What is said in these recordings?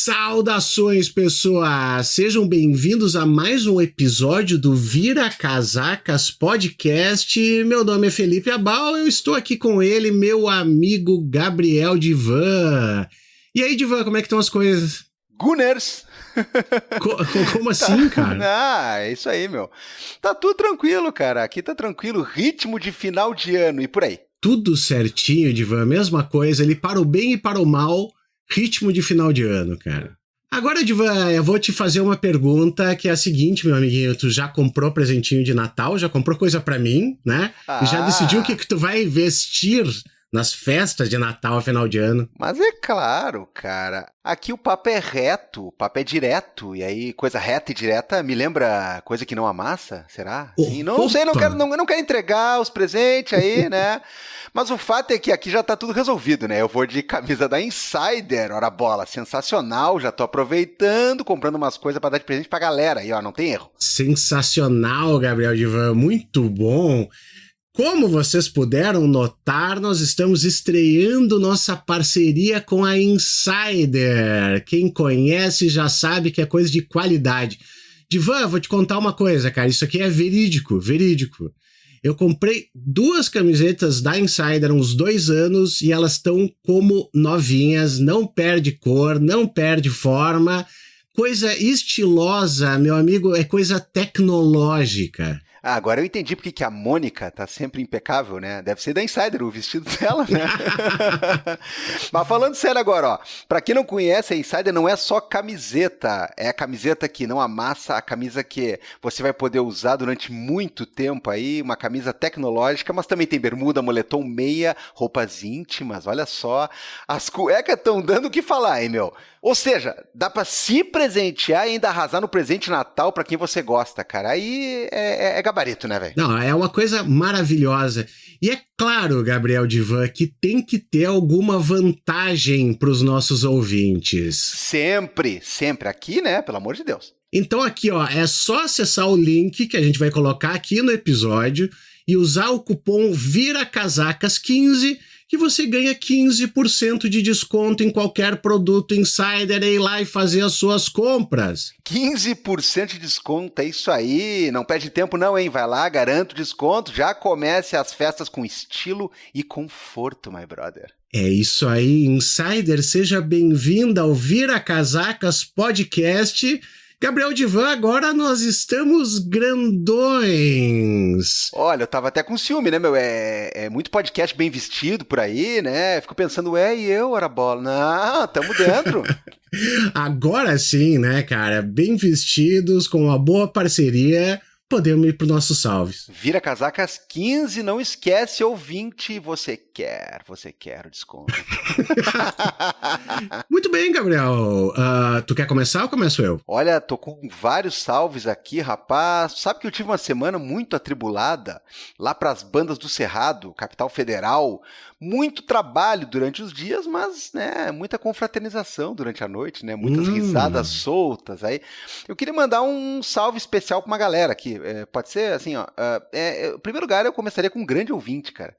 Saudações, pessoas! Sejam bem-vindos a mais um episódio do Vira Casacas Podcast. Meu nome é Felipe Abal, eu estou aqui com ele, meu amigo Gabriel Divan. E aí, Divan, como é que estão as coisas? Gunners! Como assim, cara? É isso aí, meu. Tá tudo tranquilo, cara. Aqui tá tranquilo. Ritmo de final de ano e por aí. Tudo certinho, Divan. Mesma coisa, ele para o bem e para o mal, ritmo de final de ano, cara. Agora, Divan, eu vou te fazer uma pergunta que é a seguinte, meu amiguinho. Tu já comprou presentinho de Natal? Já comprou coisa pra mim, né? E já decidiu o que tu vai vestir nas festas de Natal, final de ano? Mas é claro, cara. Aqui o papo é reto, o papo é direto. E aí, coisa reta e direta me lembra coisa que não amassa? Será? Sim, não sei, não quero entregar os presentes aí, né? Mas o fato é que aqui já tá tudo resolvido, né? Eu vou de camisa da Insider, ora bola, sensacional. Já tô aproveitando, comprando umas coisas pra dar de presente pra galera. E ó, não tem erro. Sensacional, Gabriel Divan, muito bom. Como vocês puderam notar, nós estamos estreando nossa parceria com a Insider. Quem conhece já sabe que é coisa de qualidade. Divan, vou te contar uma coisa, cara. Isso aqui é verídico. Eu comprei 2 camisetas da Insider há uns 2 anos e elas estão como novinhas, não perde cor, não perde forma. Coisa estilosa, meu amigo, é coisa tecnológica. Ah, agora eu entendi porque que a Mônica tá sempre impecável, né? Deve ser da Insider o vestido dela, né? Mas falando sério agora, ó. Pra quem não conhece, a Insider não é só camiseta. É a camiseta que não amassa, a camisa que você vai poder usar durante muito tempo aí. Uma camisa tecnológica, mas também tem bermuda, moletom, meia, roupas íntimas. Olha só. As cuecas estão dando o que falar, hein, meu? Ou seja, dá pra se presentear e ainda arrasar no presente de Natal pra quem você gosta, cara. Aí é gabarito, né, velho? Não, é uma coisa maravilhosa. E é claro, Gabriel Divan, que tem que ter alguma vantagem pros nossos ouvintes. Sempre. Aqui, né? Pelo amor de Deus. Então aqui, ó, é só acessar o link que a gente vai colocar aqui no episódio e usar o cupom VIRACASACAS15 que você ganha 15% de desconto em qualquer produto Insider e ir lá e fazer as suas compras. 15% de desconto, é isso aí. Não perde tempo não, hein? Vai lá, garanta o desconto, já comece as festas com estilo e conforto, my brother. É isso aí, Insider, seja bem-vinda ao Vira Casacas Podcast. Gabriel Divan, agora nós estamos grandões. Olha, eu tava até com ciúme, né, meu? É muito podcast bem vestido por aí, né? Fico pensando, e eu, ora bola? Não, tamo dentro. Agora sim, né, cara? Bem vestidos, com uma boa parceria, podemos ir para os nossos salves. Vira Casacas 15, não esquece, ouvinte, você quer o desconto. Muito bem, Gabriel. Tu quer começar ou começo eu? Olha, tô com vários salves aqui, rapaz. Sabe que eu tive uma semana muito atribulada lá pras bandas do Cerrado, Capital Federal. Muito trabalho durante os dias, mas, né, muita confraternização durante a noite, né? Muitas risadas soltas. Aí, eu queria mandar um salve especial pra uma galera aqui. Pode ser assim, ó. Em primeiro lugar, eu começaria com um grande ouvinte, cara.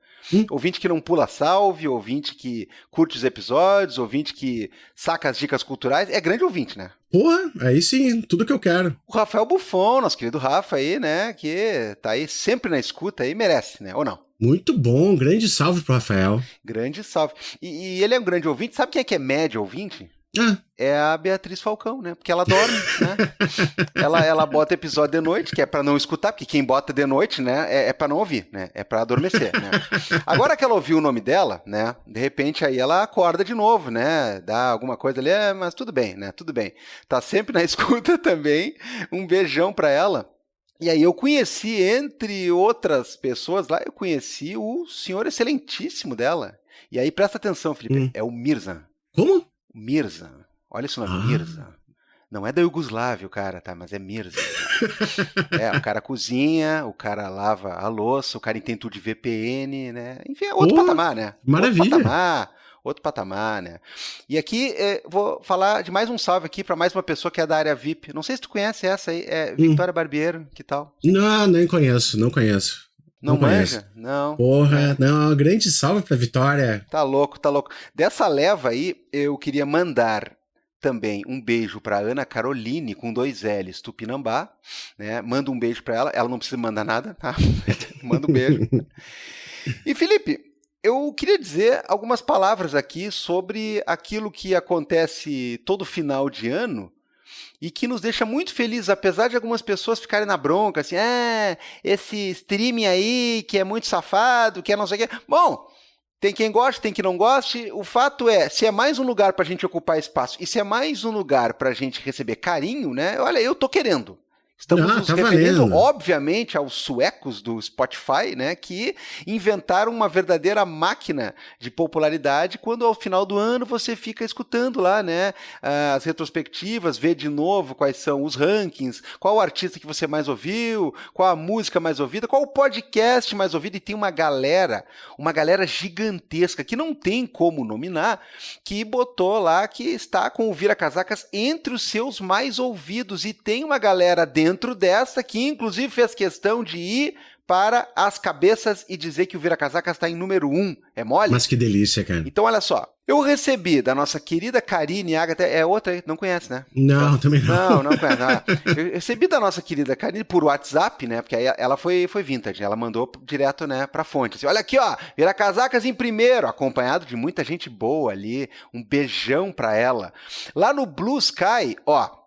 Ouvinte que não pula salve, ouvinte que curte os episódios, ouvinte que saca as dicas culturais. É grande ouvinte, né? Porra, aí sim, tudo que eu quero. O Rafael Buffon, nosso querido Rafa aí, né? Que tá aí sempre na escuta aí, merece, né? Ou não? Muito bom, grande salve pro Rafael. Grande salve. E ele é um grande ouvinte. Sabe quem é médio ouvinte? É a Beatriz Falcão, né? Porque ela dorme, né? ela bota episódio de noite, que é pra não escutar, porque quem bota de noite, né, é pra não ouvir, né? É pra adormecer, né? Agora que ela ouviu o nome dela, né? De repente aí ela acorda de novo, né? Dá alguma coisa ali, mas tudo bem, né? Tudo bem. Tá sempre na escuta também. Um beijão pra ela. E aí eu conheci, entre outras pessoas lá, eu conheci o senhor excelentíssimo dela. E aí presta atenção, Felipe, é o Mirza. Como? Mirza. Olha esse nome, Mirza. Não é da Iugoslávia o cara, tá? Mas é Mirza. O cara cozinha, o cara lava a louça, o cara entende tudo de VPN, né? Enfim, é outro patamar, né? Maravilha. Outro patamar, né? E aqui, vou falar de mais um salve aqui para mais uma pessoa que é da área VIP. Não sei se tu conhece essa aí, Victoria Barbiero, que tal? Não, nem conheço, não conheço. Não manja? Não. Porra, não, grande salve pra Vitória. Tá louco. Dessa leva aí, eu queria mandar também um beijo para Ana Caroline, com 2 L's, Tupinambá, né? Manda um beijo para ela não precisa mandar nada, tá? Manda um beijo. E Felipe, eu queria dizer algumas palavras aqui sobre aquilo que acontece todo final de ano e que nos deixa muito felizes, apesar de algumas pessoas ficarem na bronca, assim, esse streaming aí que é muito safado, que é não sei o quê. Bom, tem quem goste, tem quem não goste. O fato é, se é mais um lugar para a gente ocupar espaço e se é mais um lugar para a gente receber carinho, né? Olha, eu tô querendo. Estamos nos referindo, obviamente, aos suecos do Spotify, né, que inventaram uma verdadeira máquina de popularidade quando, ao final do ano, você fica escutando lá, né, as retrospectivas, vê de novo quais são os rankings, qual o artista que você mais ouviu, qual a música mais ouvida, qual o podcast mais ouvido, e tem uma galera gigantesca, que não tem como nominar, que botou lá que está com o Vira Casacas entre os seus mais ouvidos, e tem uma galera dentro dessa que inclusive fez questão de ir para as cabeças e dizer que o Vira Casacas está em número 1. É mole? Mas que delícia, cara. Então, olha só. Eu recebi da nossa querida Karine Agatha, é outra aí, não conhece, né? Não, também não. Não conhece. Não. Eu recebi da nossa querida Karine por WhatsApp, né? Porque aí ela foi vintage, ela mandou direto, né, pra fonte. Assim, olha aqui, ó, Vira Casacas em primeiro, acompanhado de muita gente boa ali. Um beijão pra ela. Lá no Blue Sky, ó,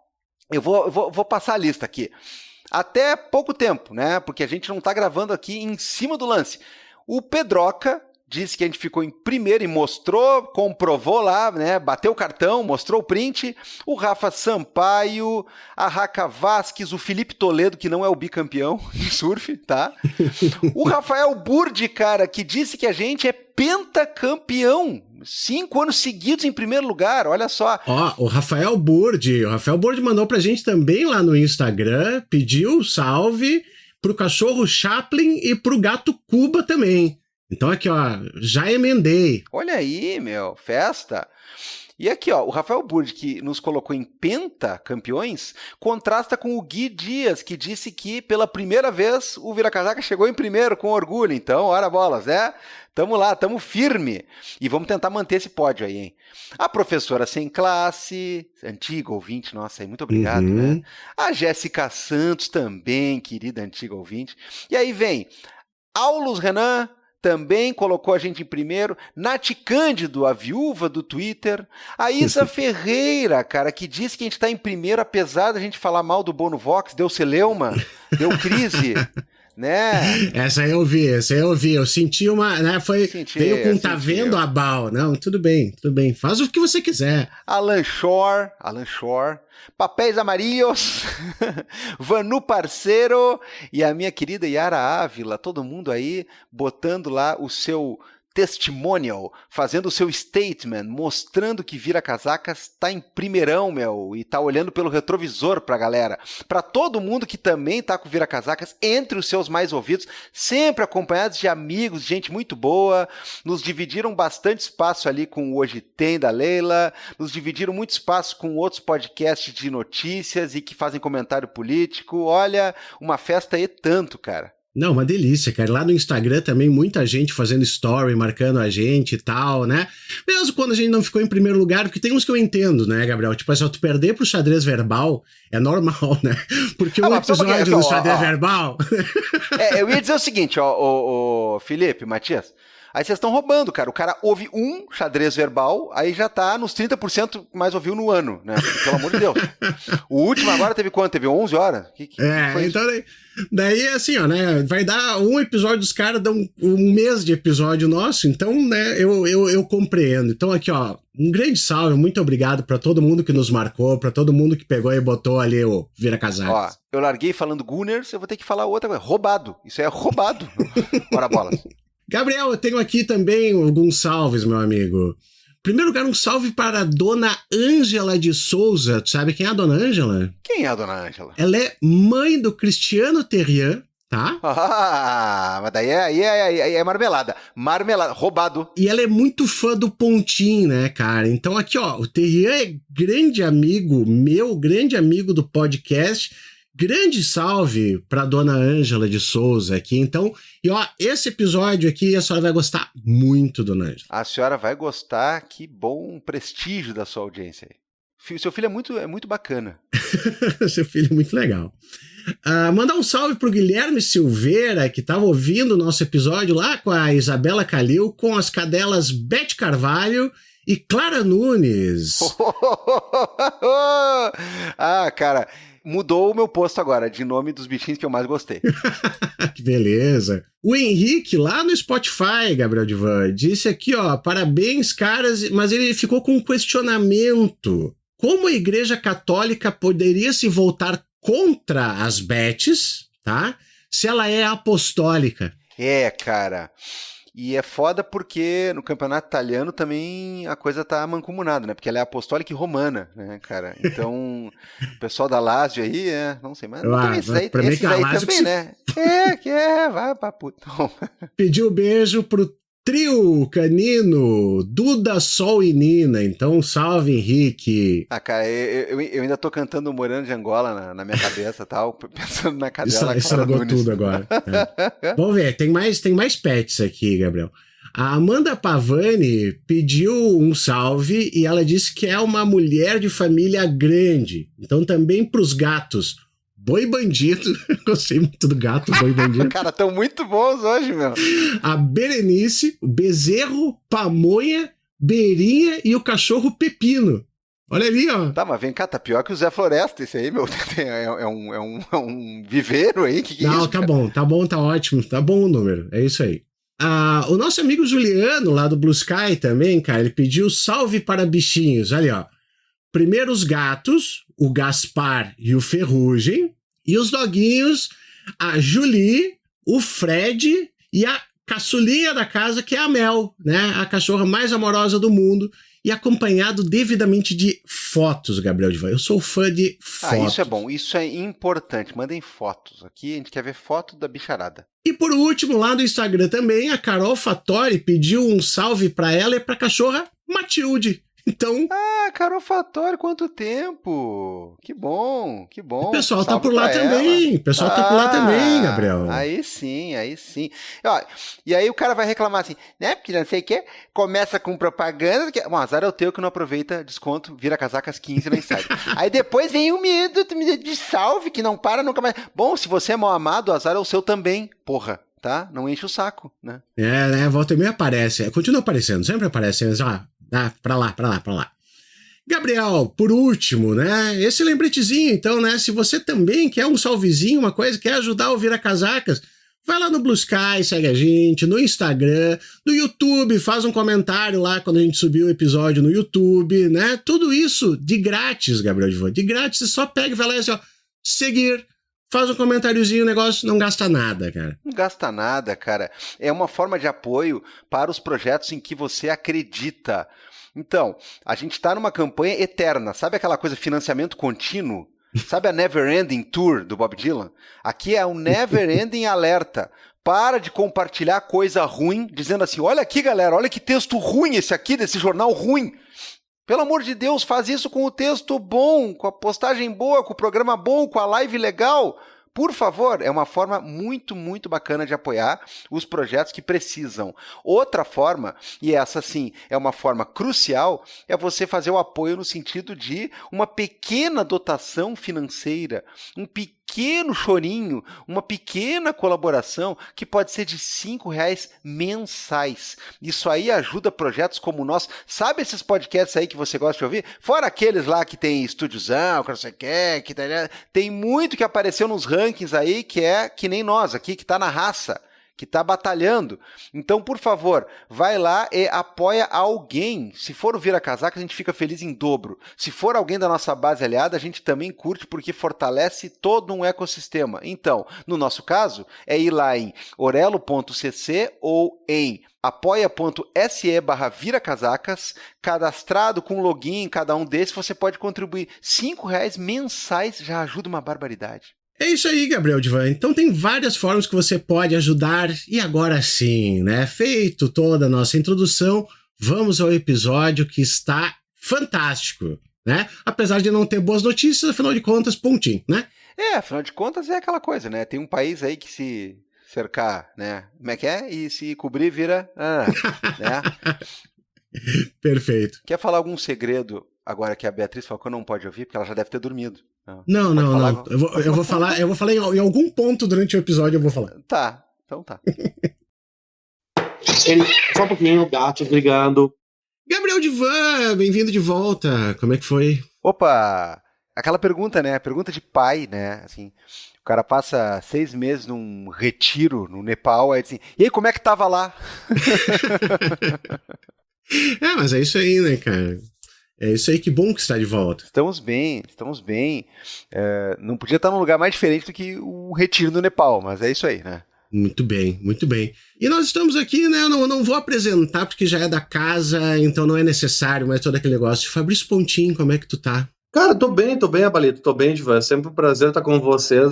eu vou passar a lista aqui. Até pouco tempo, né? Porque a gente não está gravando aqui em cima do lance. O Pedroca disse que a gente ficou em primeiro e mostrou, comprovou lá, né? Bateu o cartão, mostrou o print. O Rafa Sampaio, a Raca Vasques, o Felipe Toledo, que não é o bicampeão de surf, tá? O Rafael Burdi, cara, que disse que a gente é pentacampeão. 5 anos seguidos em primeiro lugar, olha só. Ó, o Rafael Burdi mandou pra gente também lá no Instagram, pediu salve pro cachorro Chaplin e pro gato Cuba também. Então aqui, ó, já emendei. Olha aí, meu, festa. E aqui, ó, o Rafael Burdi, que nos colocou em pentacampeões, contrasta com o Gui Dias, que disse que pela primeira vez o Vira Casaca chegou em primeiro com orgulho. Então, ora bolas, né? Tamo lá, tamo firme. E vamos tentar manter esse pódio aí, hein? A professora sem classe, antiga ouvinte, nossa, aí muito obrigado, né? A Jéssica Santos também, querida antiga ouvinte. E aí vem Aulus Renan, também colocou a gente em primeiro. Nath Cândido, a viúva do Twitter. A Isa Ferreira, cara, que disse que a gente está em primeiro, apesar da gente falar mal do Bono Vox. Deu celeuma, deu crise, né? Essa aí eu vi. Eu senti uma, né, veio com tá vendo a Bal. Não, tudo bem. Faz o que você quiser. Alan Shore. Papéis Amarillos, Vanu Parceiro e a minha querida Yara Ávila, todo mundo aí botando lá o seu testimonial, fazendo o seu statement, mostrando que Vira Casacas tá em primeirão, meu, e tá olhando pelo retrovisor pra galera. Pra todo mundo que também tá com Vira Casacas entre os seus mais ouvidos, sempre acompanhados de amigos, gente muito boa, nos dividiram bastante espaço ali com o Hoje Tem, da Leila, nos dividiram muito espaço com outros podcasts de notícias e que fazem comentário político. Olha, uma festa e tanto, cara. Não, uma delícia, cara. Lá no Instagram também muita gente fazendo story, marcando a gente e tal, né? Mesmo quando a gente não ficou em primeiro lugar, porque tem uns que eu entendo, né, Gabriel? Tipo assim, tu perder pro xadrez verbal é normal, né? Porque um episódio do xadrez verbal... eu ia dizer o seguinte, ó, Felipe, Matias, aí vocês estão roubando, cara. O cara ouve um xadrez verbal, aí já tá nos 30% mais ouviu no ano, né? Pelo amor de Deus. O último agora teve quanto? Teve 11 horas? Que foi então daí assim, ó, né? Vai dar um episódio, os caras dão um mês de episódio nosso, então, né, eu compreendo. Então aqui, ó, um grande salve, muito obrigado pra todo mundo que nos marcou, pra todo mundo que pegou e botou ali o Vira Casacas. Ó, eu larguei falando Gunners, eu vou ter que falar outra coisa. Roubado. Isso é roubado. Bora bolas. Gabriel, eu tenho aqui também alguns salves, meu amigo. Em primeiro lugar, um salve para a dona Ângela de Souza. Tu sabe quem é a dona Ângela? Quem é a dona Ângela? Ela é mãe do Cristiano Terrian, tá? Mas daí é marmelada. Marmelada, roubado. E ela é muito fã do Pontinho, né, cara? Então aqui, ó, o Terrian é grande amigo meu, grande amigo do podcast. Grande salve pra dona Ângela de Souza aqui, então, e ó, esse episódio aqui a senhora vai gostar muito, dona Ângela. A senhora vai gostar, que bom prestígio da sua audiência aí. Seu filho é muito bacana. Seu filho é muito legal. Mandar um salve pro Guilherme Silveira, que estava ouvindo o nosso episódio lá com a Isabela Calil, com as cadelas Beth Carvalho e Clara Nunes. Cara, mudou o meu posto agora, de nome dos bichinhos que eu mais gostei. Que beleza. O Henrique, lá no Spotify, Gabriel Divan, disse aqui, ó, parabéns, caras, mas ele ficou com um questionamento. Como a Igreja Católica poderia se voltar contra as Beths, tá? Se ela é apostólica. Cara. E é foda porque no campeonato italiano também a coisa tá mancomunada, né? Porque ela é apostólica e romana, né, cara? Então, o pessoal da Lazio aí, não sei, mas não tem esses aí também, né? Vai pra puta. Pediu beijo pro trio canino, Duda, Sol e Nina. Então, salve, Henrique. Cara, eu ainda tô cantando o Moreno de Angola na minha cabeça e tal, pensando na cadela. Estragou tudo agora. Vamos ver, tem mais pets aqui, Gabriel. A Amanda Pavani pediu um salve e ela disse que é uma mulher de família grande. Então, também pros gatos. Boi Bandido, gostei muito do gato, Boi Bandido. Cara, tão muito bons hoje, meu. A Berenice, o Bezerro, Pamonha, Beirinha e o cachorro Pepino. Olha ali, ó. Tá, mas vem cá, tá pior que o Zé Floresta, esse aí, meu. É um viveiro aí, que não, é isso? Não, tá bom, tá ótimo, tá bom o número, é isso aí. O nosso amigo Juliano, lá do Blue Sky também, cara, ele pediu salve para bichinhos, olha, ó. Primeiro os gatos, o Gaspar e o Ferrugem, e os doguinhos, a Julie, o Fred e a caçulinha da casa, que é a Mel, né? A cachorra mais amorosa do mundo, e acompanhado devidamente de fotos, Gabriel Divan. Eu sou fã de fotos. Isso é bom, isso é importante. Mandem fotos. Aqui a gente quer ver foto da bicharada. E por último, lá do Instagram também, a Carol Fattori pediu um salve para ela e para a cachorra Matilde. Então... Carol Fattori, quanto tempo! Que bom, que bom. O pessoal tá por lá também. O pessoal tá por lá também, Gabriel. Aí sim. E aí o cara vai reclamar assim, né? Porque não sei o que, começa com propaganda. Bom, azar é o teu que não aproveita desconto, vira casacas 15 na Inside. Aí depois vem o medo de salve, que não para nunca mais. Bom, se você é mal amado, azar é o seu também, porra. Tá? Não enche o saco, né? Né? Volta e meia aparece. Continua aparecendo, sempre aparece. Pra lá. Gabriel, por último, né? Esse lembretezinho, então, né? Se você também quer um salvezinho, uma coisa, quer ajudar a Vira Casacas, vai lá no Blue Sky, segue a gente, no Instagram, no YouTube, faz um comentário lá quando a gente subir o episódio no YouTube, né? Tudo isso de grátis, Gabriel Divan. De grátis, você só pega e vai lá assim, ó, seguir. Faz um comentáriozinho, o negócio não gasta nada, cara. Não gasta nada, cara. É uma forma de apoio para os projetos em que você acredita. Então, a gente está numa campanha eterna. Sabe aquela coisa, financiamento contínuo? Sabe a Never Ending Tour do Bob Dylan? Aqui é um Never Ending Alerta. Para de compartilhar coisa ruim, dizendo assim, olha aqui, galera, olha que texto ruim esse aqui, desse jornal ruim. Pelo amor de Deus, faz isso com o texto bom, com a postagem boa, com o programa bom, com a live legal. Por favor, é uma forma muito, muito bacana de apoiar os projetos que precisam. Outra forma, e essa sim é uma forma crucial, é você fazer o apoio no sentido de uma pequena dotação financeira, um pequeno chorinho, uma pequena colaboração que pode ser de R$5 mensais. Isso aí ajuda projetos como o nosso. Sabe esses podcasts aí que você gosta de ouvir? Fora aqueles lá que tem estúdiozão, que você quer, que tem muito que apareceu nos rankings aí que é que nem nós aqui, que tá na raça, que tá batalhando. Então, por favor, vai lá e apoia alguém. Se for o Vira Casaca, a gente fica feliz em dobro. Se for alguém da nossa base aliada, a gente também curte porque fortalece todo um ecossistema. Então, no nosso caso, é ir lá em orelo.cc ou em apoia.se/viracasacas, cadastrado com login em cada um desses, você pode contribuir. R$5 mensais já ajuda uma barbaridade. É isso aí, Gabriel Divan. Então tem várias formas que você pode ajudar. E agora sim, né? Feito toda a nossa introdução, vamos ao episódio que está fantástico, né? Apesar de não ter boas notícias, afinal de contas, pontinho, né? Afinal de contas é aquela coisa, né? Tem um país aí que se cercar, né? Como é que é? E se cobrir vira... né? Perfeito. Quer falar algum segredo agora que a Beatriz Falcão não pode ouvir, porque ela já deve ter dormido. Não. Eu vou falar em algum ponto durante o episódio eu vou falar. Tá, então tá. Só um pouquinho, gato brigando. Gabriel Divan, bem-vindo de volta. Como é que foi? Opa! Aquela pergunta, né? Pergunta de pai, né? Assim, o cara passa 6 meses num retiro no Nepal, aí assim, e aí, como é que tava lá? Mas é isso aí, né, cara? É isso aí, que bom que está de volta. Estamos bem. Não podia estar num lugar mais diferente do que o retiro no Nepal, mas é isso aí, né? Muito bem. E nós estamos aqui, né? Eu não vou apresentar porque já é da casa, então não é necessário, mas todo aquele negócio. Fabrício Pontin, como é que tu tá? Cara, tô bem, Abalito, tô bem, Divan. É sempre um prazer estar com vocês.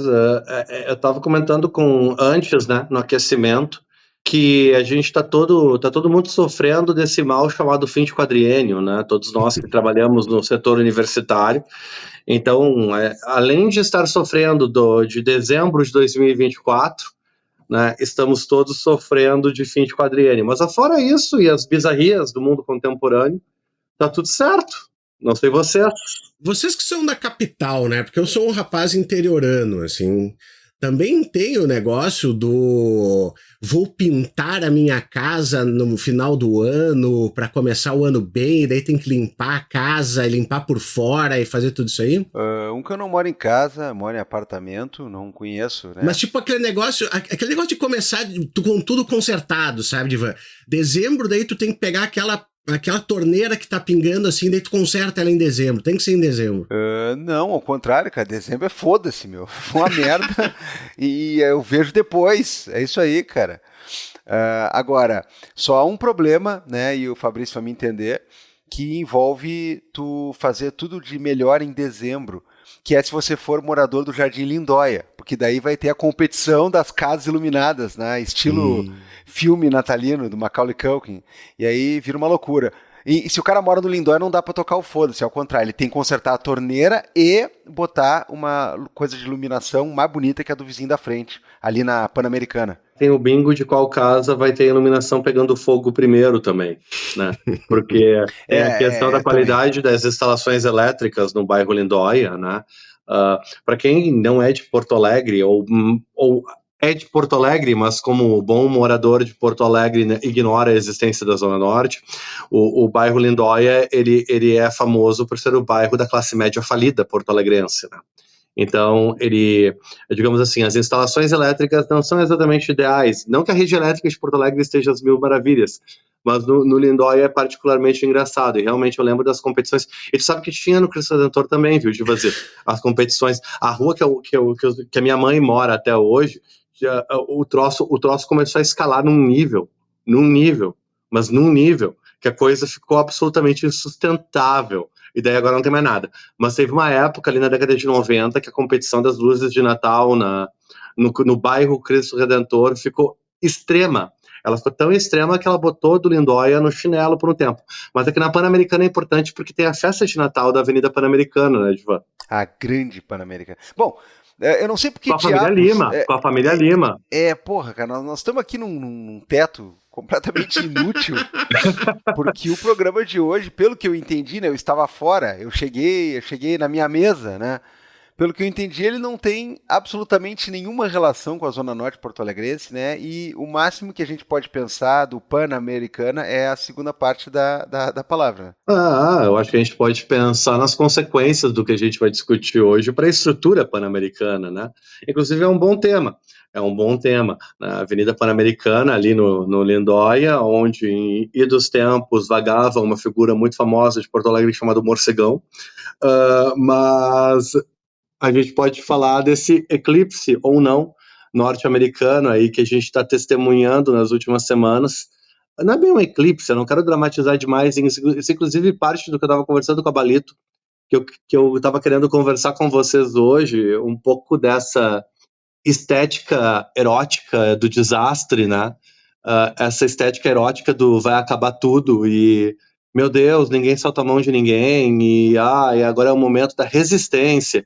Eu tava comentando antes, né, no aquecimento, que a gente tá todo mundo sofrendo desse mal chamado fim de quadriênio, né? Todos nós que trabalhamos no setor universitário. Então, além de estar sofrendo de dezembro de 2024, né, estamos todos sofrendo de fim de quadriênio. Mas afora isso e as bizarrias do mundo contemporâneo, tá tudo certo. Não sei vocês. Vocês que são da capital, né? Porque eu sou um rapaz interiorano, assim. Também tem o negócio do vou pintar a minha casa no final do ano para começar o ano bem, e daí tem que limpar a casa, limpar por fora e fazer tudo isso aí? Que eu não moro em casa, moro em apartamento, não conheço, né? Mas tipo aquele negócio de começar com tudo consertado, sabe, Divan? Dezembro, daí tu tem que pegar aquela torneira que tá pingando assim, daí tu conserta ela em dezembro. Tem que ser em dezembro. Não, ao contrário, cara. Dezembro é foda-se, meu. Foi uma merda. E eu vejo depois. É isso aí, cara. Agora, só há um problema, né? E o Fabrício vai me entender, que envolve tu fazer tudo de melhor em dezembro, que é se você for morador do Jardim Lindóia, porque daí vai ter a competição das casas iluminadas, né? Estilo filme natalino do Macaulay Culkin, e aí vira uma loucura. E se o cara mora no Lindóia, não dá pra tocar o foda-se, ao contrário, ele tem que consertar a torneira e botar uma coisa de iluminação mais bonita que a do vizinho da frente, ali na Pan-Americana. Tem o bingo de qual casa vai ter a iluminação pegando fogo primeiro também, né? Porque a questão da qualidade das instalações elétricas no bairro Lindóia, né? Para quem não é de Porto Alegre ou é de Porto Alegre, mas como bom morador de Porto Alegre, né, ignora a existência da Zona Norte, o bairro Lindóia, ele é famoso por ser o bairro da classe média falida porto-alegrense, né? Então, digamos assim, as instalações elétricas não são exatamente ideais. Não que a rede elétrica de Porto Alegre esteja às mil maravilhas, mas no Lindóia é particularmente engraçado. E realmente eu lembro das competições. E tu sabe que tinha no Cristo Redentor também, viu, de fazer as competições. A rua que a minha mãe mora até hoje, o troço começou a escalar num nível, que a coisa ficou absolutamente insustentável. E daí agora não tem mais nada. Mas teve uma época ali na década de 90 que a competição das luzes de Natal no bairro Cristo Redentor ficou extrema. Ela ficou tão extrema que ela botou do Lindóia no chinelo por um tempo. Mas aqui na Pan-Americana é importante porque tem a festa de Natal da Avenida Pan-Americana, né, Divan? A grande Pan-Americana. Bom, eu não sei porque com a família Lima. Porra, cara, nós estamos aqui num teto completamente inútil, porque o programa de hoje, pelo que eu entendi, né, eu estava fora, eu cheguei na minha mesa, né, pelo que eu entendi, ele não tem absolutamente nenhuma relação com a Zona Norte porto-alegrense, né, e o máximo que a gente pode pensar do Pan-Americana é a segunda parte da palavra. Eu acho que a gente pode pensar nas consequências do que a gente vai discutir hoje para a estrutura pan-americana, né, inclusive é um bom tema. Na Avenida Pan-Americana, ali no Lindóia, onde em idos tempos vagava uma figura muito famosa de Porto Alegre chamada Morcegão, mas a gente pode falar desse eclipse ou não norte-americano aí que a gente está testemunhando nas últimas semanas. Não é bem um eclipse, eu não quero dramatizar demais, isso inclusive parte do que eu estava conversando com a Balito, que eu estava querendo conversar com vocês hoje, um pouco dessa estética erótica do desastre, né? Essa estética erótica do vai acabar tudo e, meu Deus, ninguém solta a mão de ninguém e agora é o momento da resistência.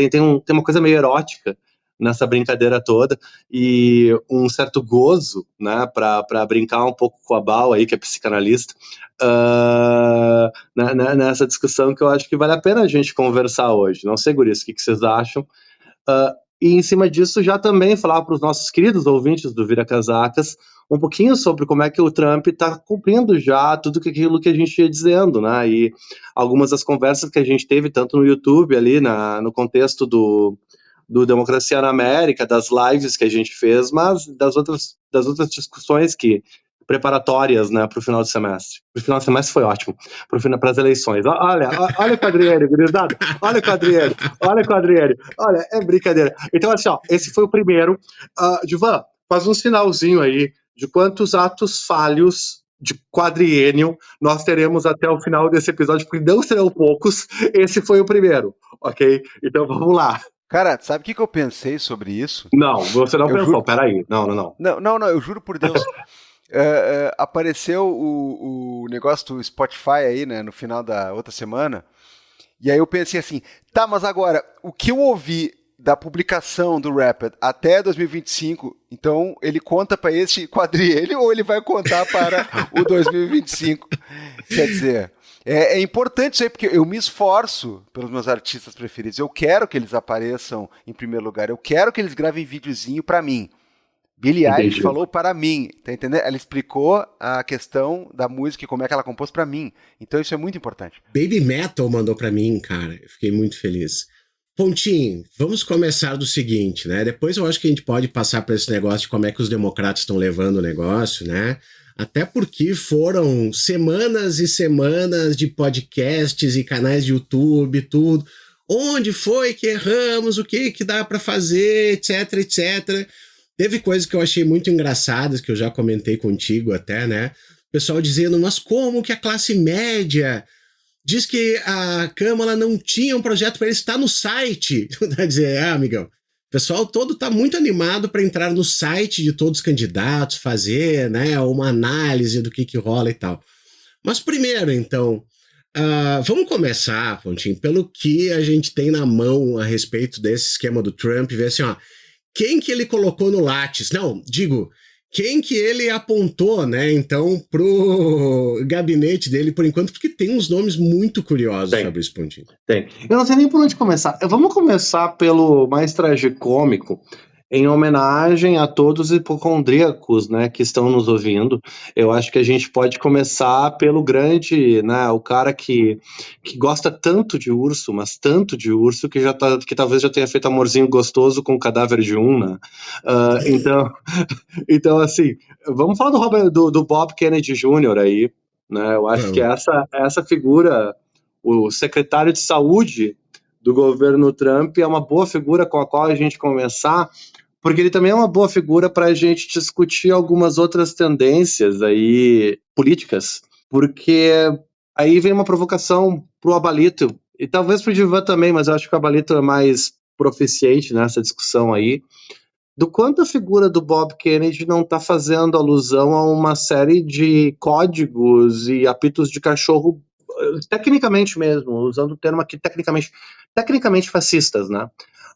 Tem uma coisa meio erótica nessa brincadeira toda, e um certo gozo, né, para brincar um pouco com a Bal aí, que é psicanalista, nessa discussão que eu acho que vale a pena a gente conversar hoje. Não sei, guris, o que vocês acham? E em cima disso já também falar para os nossos queridos ouvintes do Vira Casacas um pouquinho sobre como é que o Trump está cumprindo já tudo aquilo que a gente ia dizendo, né? E algumas das conversas que a gente teve, tanto no YouTube ali, no contexto do Democracia na América, das lives que a gente fez, mas das outras discussões preparatórias, né, para o final do semestre. O final do semestre foi ótimo, para as eleições. Olha o quadrilheiro, gurizada, olha o quadrilheiro, olha, é brincadeira. Então, assim, ó, esse foi o primeiro. Divan, faz um sinalzinho aí de quantos atos falhos de quadriênio nós teremos até o final desse episódio, porque não serão poucos. Esse foi o primeiro, ok? Então, vamos lá. Cara, sabe o que eu pensei sobre isso? Não, você não pensou, peraí. Não, eu juro por Deus. Apareceu o negócio do Spotify aí, né, no final da outra semana, e aí eu pensei assim, tá, mas agora, o que eu ouvi da publicação do Rapid até 2025, então ele conta para esse quadrilho ou ele vai contar para o 2025? Quer dizer, é importante isso aí, porque eu me esforço pelos meus artistas preferidos, eu quero que eles apareçam em primeiro lugar, eu quero que eles gravem videozinho para mim. Billie Eilish falou para mim, tá entendendo? Ela explicou a questão da música e como é que ela compôs para mim. Então isso é muito importante. Baby Metal mandou para mim, cara. Eu fiquei muito feliz. Pontinho, vamos começar do seguinte, né? Depois eu acho que a gente pode passar para esse negócio de como é que os democratas estão levando o negócio, né? Até porque foram semanas e semanas de podcasts e canais de YouTube, tudo. Onde foi que erramos? O que dá para fazer, etc, etc. Teve coisas que eu achei muito engraçadas, que eu já comentei contigo até, né? O pessoal dizendo, mas como que a classe média diz que a Câmara não tinha um projeto para ele estar no site? Vai dizer, amigão, o pessoal todo tá muito animado para entrar no site de todos os candidatos, fazer, né, uma análise do que rola e tal. Mas primeiro, então, vamos começar, Pontinho, pelo que a gente tem na mão a respeito desse esquema do Trump, ver assim, ó, quem que ele colocou no Lattes? Não, digo, quem que ele apontou, né, então, pro gabinete dele, por enquanto, porque tem uns nomes muito curiosos, Fabrício Pontinho. Tem. Eu não sei nem por onde começar. Vamos começar pelo mais tragicômico, em homenagem a todos os hipocondríacos, né, que estão nos ouvindo. Eu acho que a gente pode começar pelo grande, né, o cara que gosta tanto de urso, mas tanto de urso, que talvez já tenha feito amorzinho gostoso com o cadáver de um, né? Então, assim, vamos falar do Bob Kennedy Jr. aí, né? Eu acho que essa figura, o secretário de saúde do governo Trump, é uma boa figura com a qual a gente começar, porque ele também é uma boa figura para a gente discutir algumas outras tendências aí políticas, porque aí vem uma provocação pro Abalito, e talvez pro Divan também, mas eu acho que o Abalito é mais proficiente nessa discussão aí, do quanto a figura do Bob Kennedy não está fazendo alusão a uma série de códigos e apitos de cachorro, tecnicamente mesmo, usando o termo aqui, tecnicamente fascistas, né?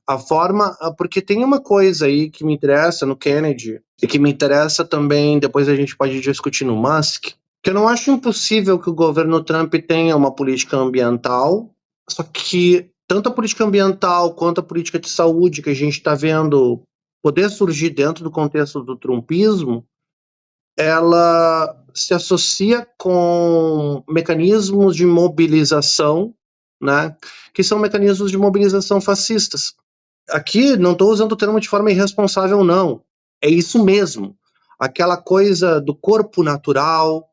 A forma, porque tem uma coisa aí que me interessa no Kennedy, e que me interessa também, depois a gente pode discutir no Musk, que eu não acho impossível que o governo Trump tenha uma política ambiental, só que tanto a política ambiental quanto a política de saúde que a gente está vendo poder surgir dentro do contexto do trumpismo, ela se associa com mecanismos de mobilização, né, que são mecanismos de mobilização fascistas. Aqui não estou usando o termo de forma irresponsável, não. É isso mesmo. Aquela coisa do corpo natural,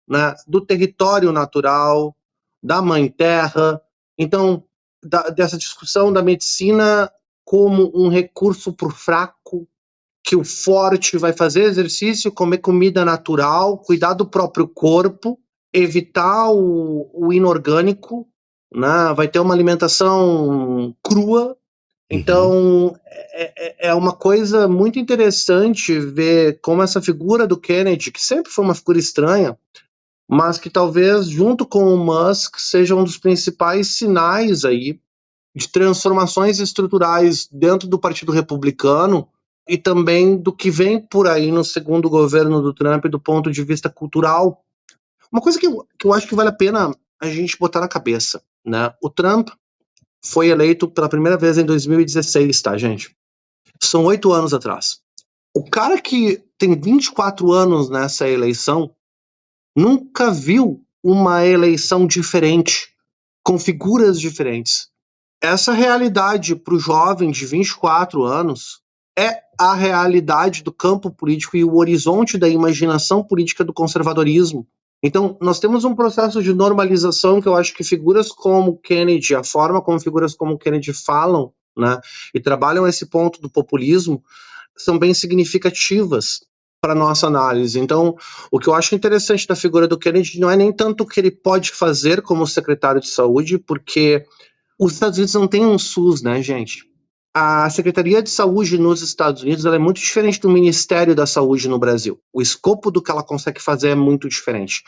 né, do território natural, da mãe terra. Então, dessa discussão da medicina como um recurso para o fraco, que o forte vai fazer exercício, comer comida natural, cuidar do próprio corpo, evitar o inorgânico, né, vai ter uma alimentação crua. Então, é uma coisa muito interessante ver como essa figura do Kennedy, que sempre foi uma figura estranha, mas que talvez, junto com o Musk, seja um dos principais sinais aí de transformações estruturais dentro do Partido Republicano e também do que vem por aí no segundo governo do Trump do ponto de vista cultural. Uma coisa que eu acho que vale a pena a gente botar na cabeça, né? O Trump foi eleito pela primeira vez em 2016, tá, gente? São 8 anos atrás. O cara que tem 24 anos nessa eleição nunca viu uma eleição diferente, com figuras diferentes. Essa realidade para o jovem de 24 anos é a realidade do campo político e o horizonte da imaginação política do conservadorismo. Então, nós temos um processo de normalização que eu acho que figuras como Kennedy, a forma como figuras como Kennedy falam, né, e trabalham esse ponto do populismo, são bem significativas para a nossa análise. Então, o que eu acho interessante da figura do Kennedy não é nem tanto o que ele pode fazer como secretário de saúde, porque os Estados Unidos não têm um SUS, né, gente? A Secretaria de Saúde nos Estados Unidos ela é muito diferente do Ministério da Saúde no Brasil. O escopo do que ela consegue fazer é muito diferente.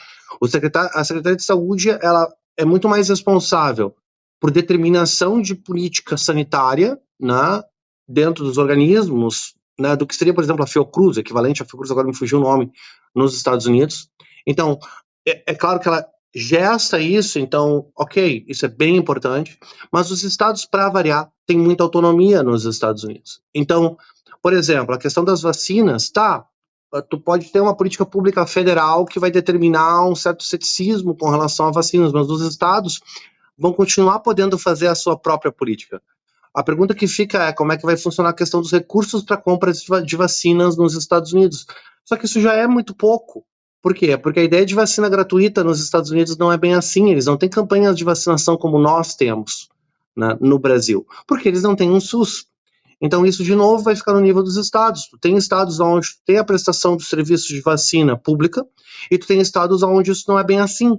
A Secretaria de Saúde ela é muito mais responsável por determinação de política sanitária, né, dentro dos organismos, né, do que seria, por exemplo, a Fiocruz, equivalente à Fiocruz, agora me fugiu o nome, nos Estados Unidos. Então, é claro que ela gesta isso, então, ok, isso é bem importante, mas os estados, para variar, têm muita autonomia nos Estados Unidos. Então, por exemplo, a questão das vacinas, tu pode ter uma política pública federal que vai determinar um certo ceticismo com relação a vacinas, mas os estados vão continuar podendo fazer a sua própria política. A pergunta que fica é como é que vai funcionar a questão dos recursos para compra de vacinas nos Estados Unidos. Só que isso já é muito pouco. Por quê? Porque a ideia de vacina gratuita nos Estados Unidos não é bem assim. Eles não têm campanhas de vacinação como nós temos, né, no Brasil, porque eles não têm um SUS. Então isso, de novo, vai ficar no nível dos estados. Tu tem estados onde tem a prestação dos serviços de vacina pública e tu tem estados onde isso não é bem assim,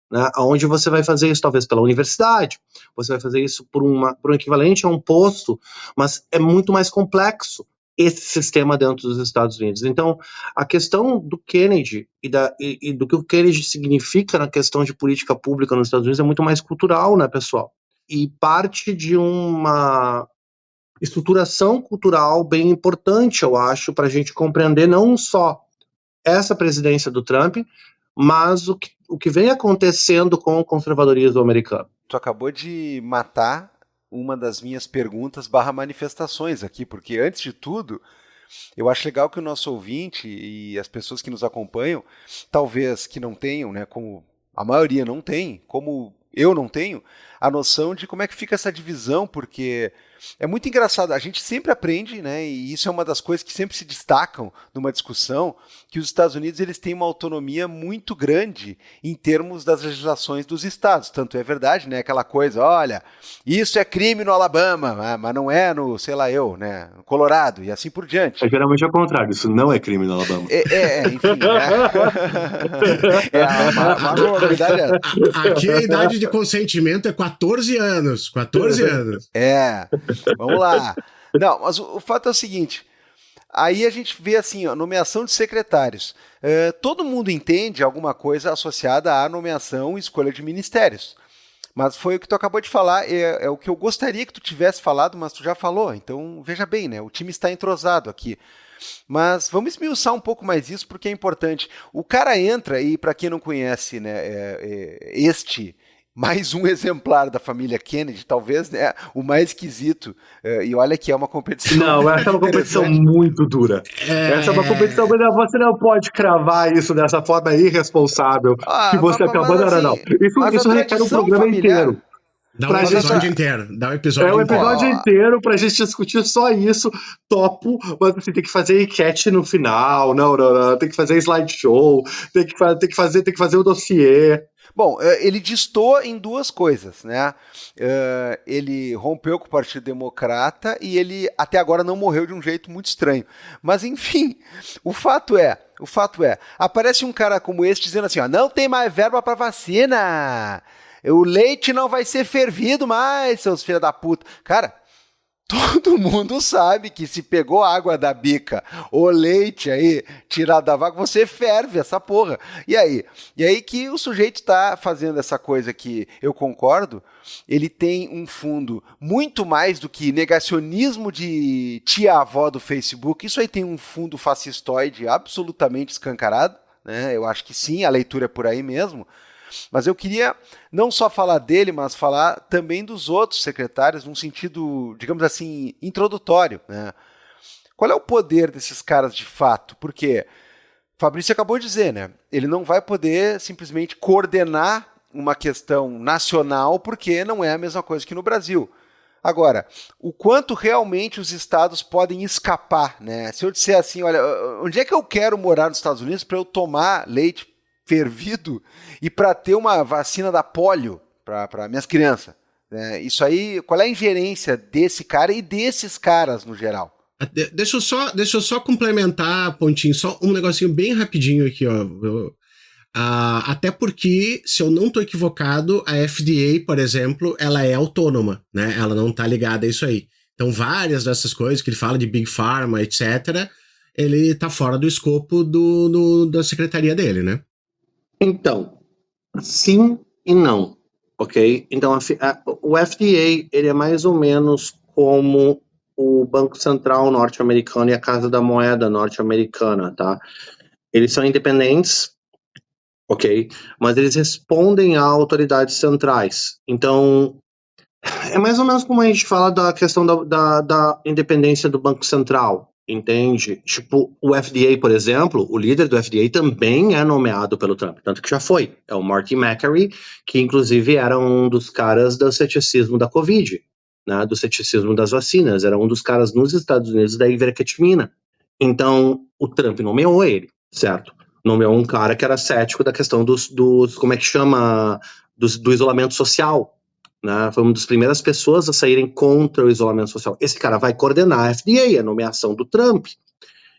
né, onde você vai fazer isso talvez pela universidade, você vai fazer isso por um equivalente a um posto, mas é muito mais complexo esse sistema dentro dos Estados Unidos. Então, a questão do Kennedy e do que o Kennedy significa na questão de política pública nos Estados Unidos é muito mais cultural, né, pessoal? E parte de uma estruturação cultural bem importante, eu acho, para a gente compreender não só essa presidência do Trump, mas o que vem acontecendo com o conservadorismo americano. Tu acabou de matar uma das minhas perguntas / manifestações aqui, porque antes de tudo, eu acho legal que o nosso ouvinte e as pessoas que nos acompanham, talvez que não tenham, né, como a maioria não tem, como eu não tenho, a noção de como é que fica essa divisão, porque é muito engraçado, a gente sempre aprende, né, e isso é uma das coisas que sempre se destacam numa discussão, que os Estados Unidos eles têm uma autonomia muito grande em termos das legislações dos estados, tanto é verdade, né, aquela coisa, olha, isso é crime no Alabama, mas não é no, sei lá eu, né, no Colorado, e assim por diante. Geralmente é o contrário, isso não é crime no Alabama. Enfim, a verdade é... Aqui a idade de consentimento é 14 anos, 14 anos. Vamos lá. Não, mas o fato é o seguinte, aí a gente vê assim, ó, nomeação de secretários. Todo mundo entende alguma coisa associada à nomeação e escolha de ministérios. Mas foi o que tu acabou de falar, é o que eu gostaria que tu tivesse falado, mas tu já falou. Então, veja bem, né? O time está entrosado aqui. Mas vamos esmiuçar um pouco mais isso, porque é importante. O cara entra, e para quem não conhece, né, mais um exemplar da família Kennedy, talvez, né, o mais esquisito, e olha que é uma competição... Não, essa é uma competição muito dura. Essa é uma competição, você não pode cravar isso dessa forma irresponsável que você acabou... Não. Isso requer um programa inteiro. Dá um episódio inteiro. É um episódio inteiro pra gente discutir só isso. Topo, mas você tem que fazer enquete no final. Não. Tem que fazer slideshow. Tem que fazer o dossiê. Bom, ele distou em duas coisas, né? Ele rompeu com o Partido Democrata e ele até agora não morreu de um jeito muito estranho. Mas enfim, o fato é, aparece um cara como esse dizendo assim, ó, não tem mais verba para vacina. O leite não vai ser fervido mais, seus filhos da puta. Cara, Todo mundo sabe que se pegou água da bica ou leite aí, tirado da vaca, você ferve essa porra. E aí? E aí que o sujeito está fazendo essa coisa que eu concordo, ele tem um fundo muito mais do que negacionismo de tia-avó do Facebook. Isso aí tem um fundo fascistoide absolutamente escancarado, né? Eu acho que sim, a leitura é por aí mesmo. Mas eu queria não só falar dele, mas falar também dos outros secretários num sentido, digamos assim, introdutório, né? Qual é o poder desses caras de fato? Porque Fabrício acabou de dizer, né? Ele não vai poder simplesmente coordenar uma questão nacional, porque não é a mesma coisa que no Brasil. Agora, o quanto realmente os estados podem escapar, né? Se eu disser assim, olha, onde é que eu quero morar nos Estados Unidos para eu tomar leite fervido e para ter uma vacina da polio para minhas crianças? Isso aí, qual é a ingerência desse cara e desses caras no geral? Deixa eu só complementar, Pontinho, só um negocinho bem rapidinho aqui, ó. Até porque, se eu não estou equivocado, a FDA, por exemplo, ela é autônoma, né? Ela não está ligada a isso aí. Então, várias dessas coisas que ele fala de Big Pharma, etc., ele está fora do escopo da secretaria dele, né? Então, sim e não, ok? Então, o FDA, ele é mais ou menos como o Banco Central norte-americano e a Casa da Moeda norte-americana, tá? Eles são independentes, ok? Mas eles respondem a autoridades centrais. Então, é mais ou menos como a gente fala da questão da independência do Banco Central, entende? Tipo, o FDA, por exemplo, o líder do FDA também é nomeado pelo Trump, tanto que já foi. É o Marty Makary, que inclusive era um dos caras do ceticismo da Covid, né, do ceticismo das vacinas, era um dos caras nos Estados Unidos da ivermectina. Então, o Trump nomeou ele, certo? Nomeou um cara que era cético da questão dos como é que chama, do isolamento social, né? Foi uma das primeiras pessoas a saírem contra o isolamento social. Esse cara vai coordenar a FDA, a nomeação do Trump.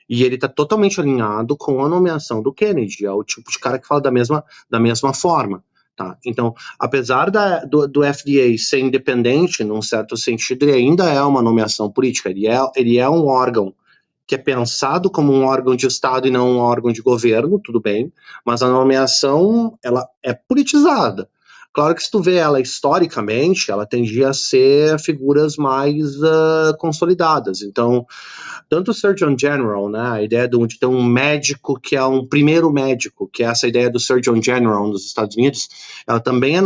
E ele está totalmente alinhado com a nomeação do Kennedy. É o tipo de cara que fala da mesma forma. Tá? Então, apesar do FDA ser independente, num certo sentido, ele ainda é uma nomeação política. Ele é um órgão que é pensado como um órgão de Estado e não um órgão de governo, tudo bem, mas a nomeação ela é politizada. Claro que se tu vê ela historicamente, ela tendia a ser figuras mais consolidadas. Então, tanto o Surgeon General, né, a ideia de ter um médico que é um primeiro médico, que é essa ideia do Surgeon General nos Estados Unidos, ela também é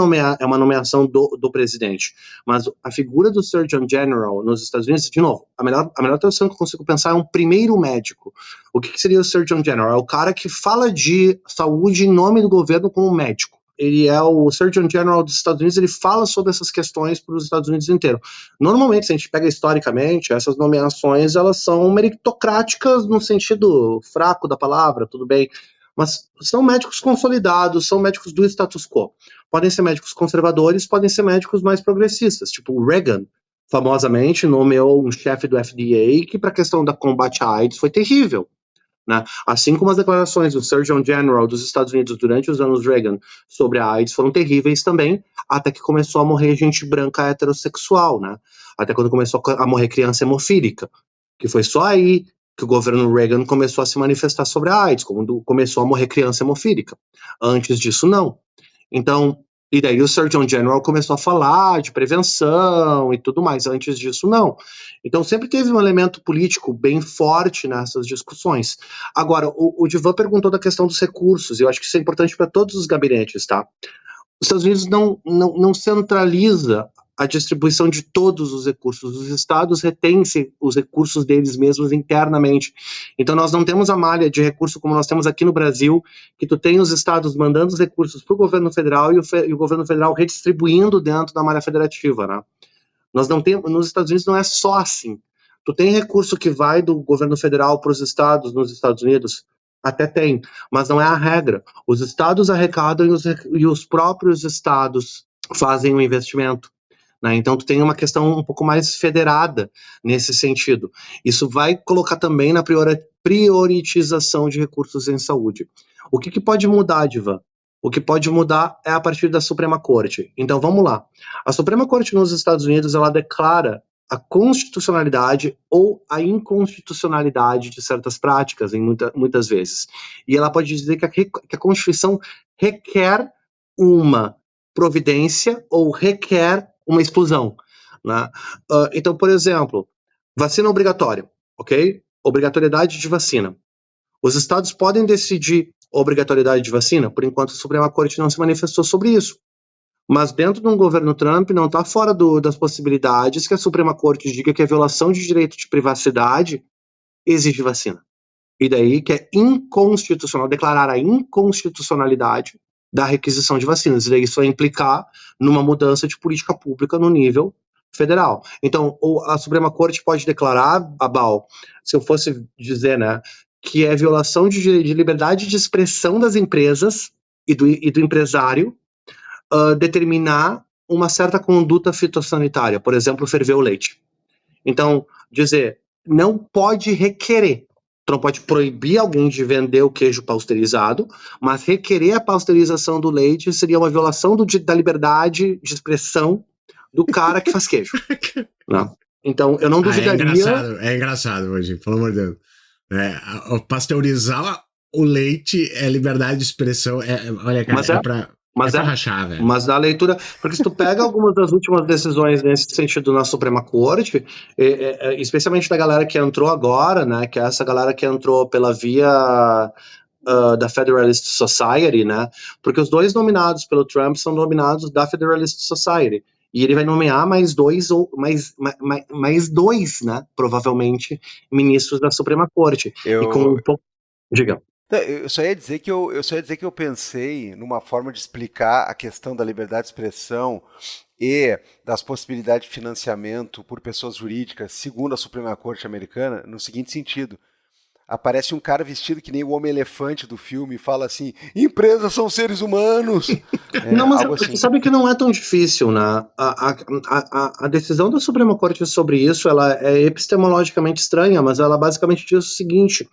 uma nomeação do presidente. Mas a figura do Surgeon General nos Estados Unidos, de novo, a melhor tradução que eu consigo pensar é um primeiro médico. O que seria o Surgeon General? É o cara que fala de saúde em nome do governo como médico. Ele é o Surgeon General dos Estados Unidos, ele fala sobre essas questões para os Estados Unidos inteiro. Normalmente, se a gente pega historicamente, essas nomeações, elas são meritocráticas no sentido fraco da palavra, tudo bem, mas são médicos consolidados, são médicos do status quo. Podem ser médicos conservadores, podem ser médicos mais progressistas, tipo o Reagan, famosamente, nomeou um chefe do FDA que para a questão da combate à AIDS foi terrível. Né? Assim como as declarações do Surgeon General dos Estados Unidos durante os anos Reagan sobre a AIDS foram terríveis também, até que começou a morrer gente branca heterossexual, né? Até quando começou a morrer criança hemofílica, que foi só aí que o governo Reagan começou a se manifestar sobre a AIDS, quando começou a morrer criança hemofílica. Antes disso, não. Então, e daí o Surgeon General começou a falar de prevenção e tudo mais. Antes disso, não. Então, sempre teve um elemento político bem forte nessas discussões. Agora, o Divan perguntou da questão dos recursos, e eu acho que isso é importante para todos os gabinetes, tá? Os Estados Unidos não centraliza a distribuição de todos os recursos. Os estados retêm os recursos deles mesmos internamente. Então, nós não temos a malha de recurso como nós temos aqui no Brasil, que tu tem os estados mandando os recursos para o governo federal e o governo federal redistribuindo dentro da malha federativa, né? Nós não temos, nos Estados Unidos não é só assim. Tu tem recurso que vai do governo federal para os estados nos Estados Unidos? Até tem, mas não é a regra. Os estados arrecadam e os próprios estados fazem o investimento. Né? Então, tu tem uma questão um pouco mais federada nesse sentido. Isso vai colocar também na priorização de recursos em saúde. O que pode mudar, Divan? O que pode mudar é a partir da Suprema Corte. Então, vamos lá. A Suprema Corte nos Estados Unidos, ela declara a constitucionalidade ou a inconstitucionalidade de certas práticas, muitas vezes. E ela pode dizer que a Constituição requer uma providência ou requer uma exclusão, né? Então, por exemplo, vacina obrigatória, ok? Obrigatoriedade de vacina. Os estados podem decidir a obrigatoriedade de vacina? Por enquanto, a Suprema Corte não se manifestou sobre isso. Mas dentro de um governo Trump não está fora das possibilidades que a Suprema Corte diga que a violação de direito de privacidade exige vacina. E daí que é inconstitucional, declarar a inconstitucionalidade da requisição de vacinas. E daí isso vai implicar numa mudança de política pública no nível federal. Então, a Suprema Corte pode declarar, Abal, se eu fosse dizer, né, que é violação de liberdade de expressão das empresas e do empresário determinar uma certa conduta fitossanitária, por exemplo, ferver o leite. Então, dizer, não pode requerer, tu não pode proibir alguém de vender o queijo pasteurizado, mas requerer a pasteurização do leite seria uma violação da liberdade de expressão do cara que faz queijo. Não. Então, eu não duvidaria... É engraçado, hoje, pelo amor de Deus. Pasteurizar o leite é liberdade de expressão. Olha, cara, mas pra rachar, velho. Mas da leitura, porque se tu pega algumas das últimas decisões nesse sentido na Suprema Corte, especialmente da galera que entrou agora, né, que é essa galera que entrou pela via da Federalist Society, né, porque os dois nominados pelo Trump são nominados da Federalist Society, e ele vai nomear mais dois, né, provavelmente, ministros da Suprema Corte. E com diga. Eu só ia dizer que eu pensei numa forma de explicar a questão da liberdade de expressão e das possibilidades de financiamento por pessoas jurídicas, segundo a Suprema Corte americana, no seguinte sentido. Aparece um cara vestido que nem o Homem-Elefante do filme e fala assim, empresas são seres humanos. Não, mas assim. Sabe que não é tão difícil, né? A decisão da Suprema Corte sobre isso, ela é epistemologicamente estranha, mas ela basicamente diz o seguinte: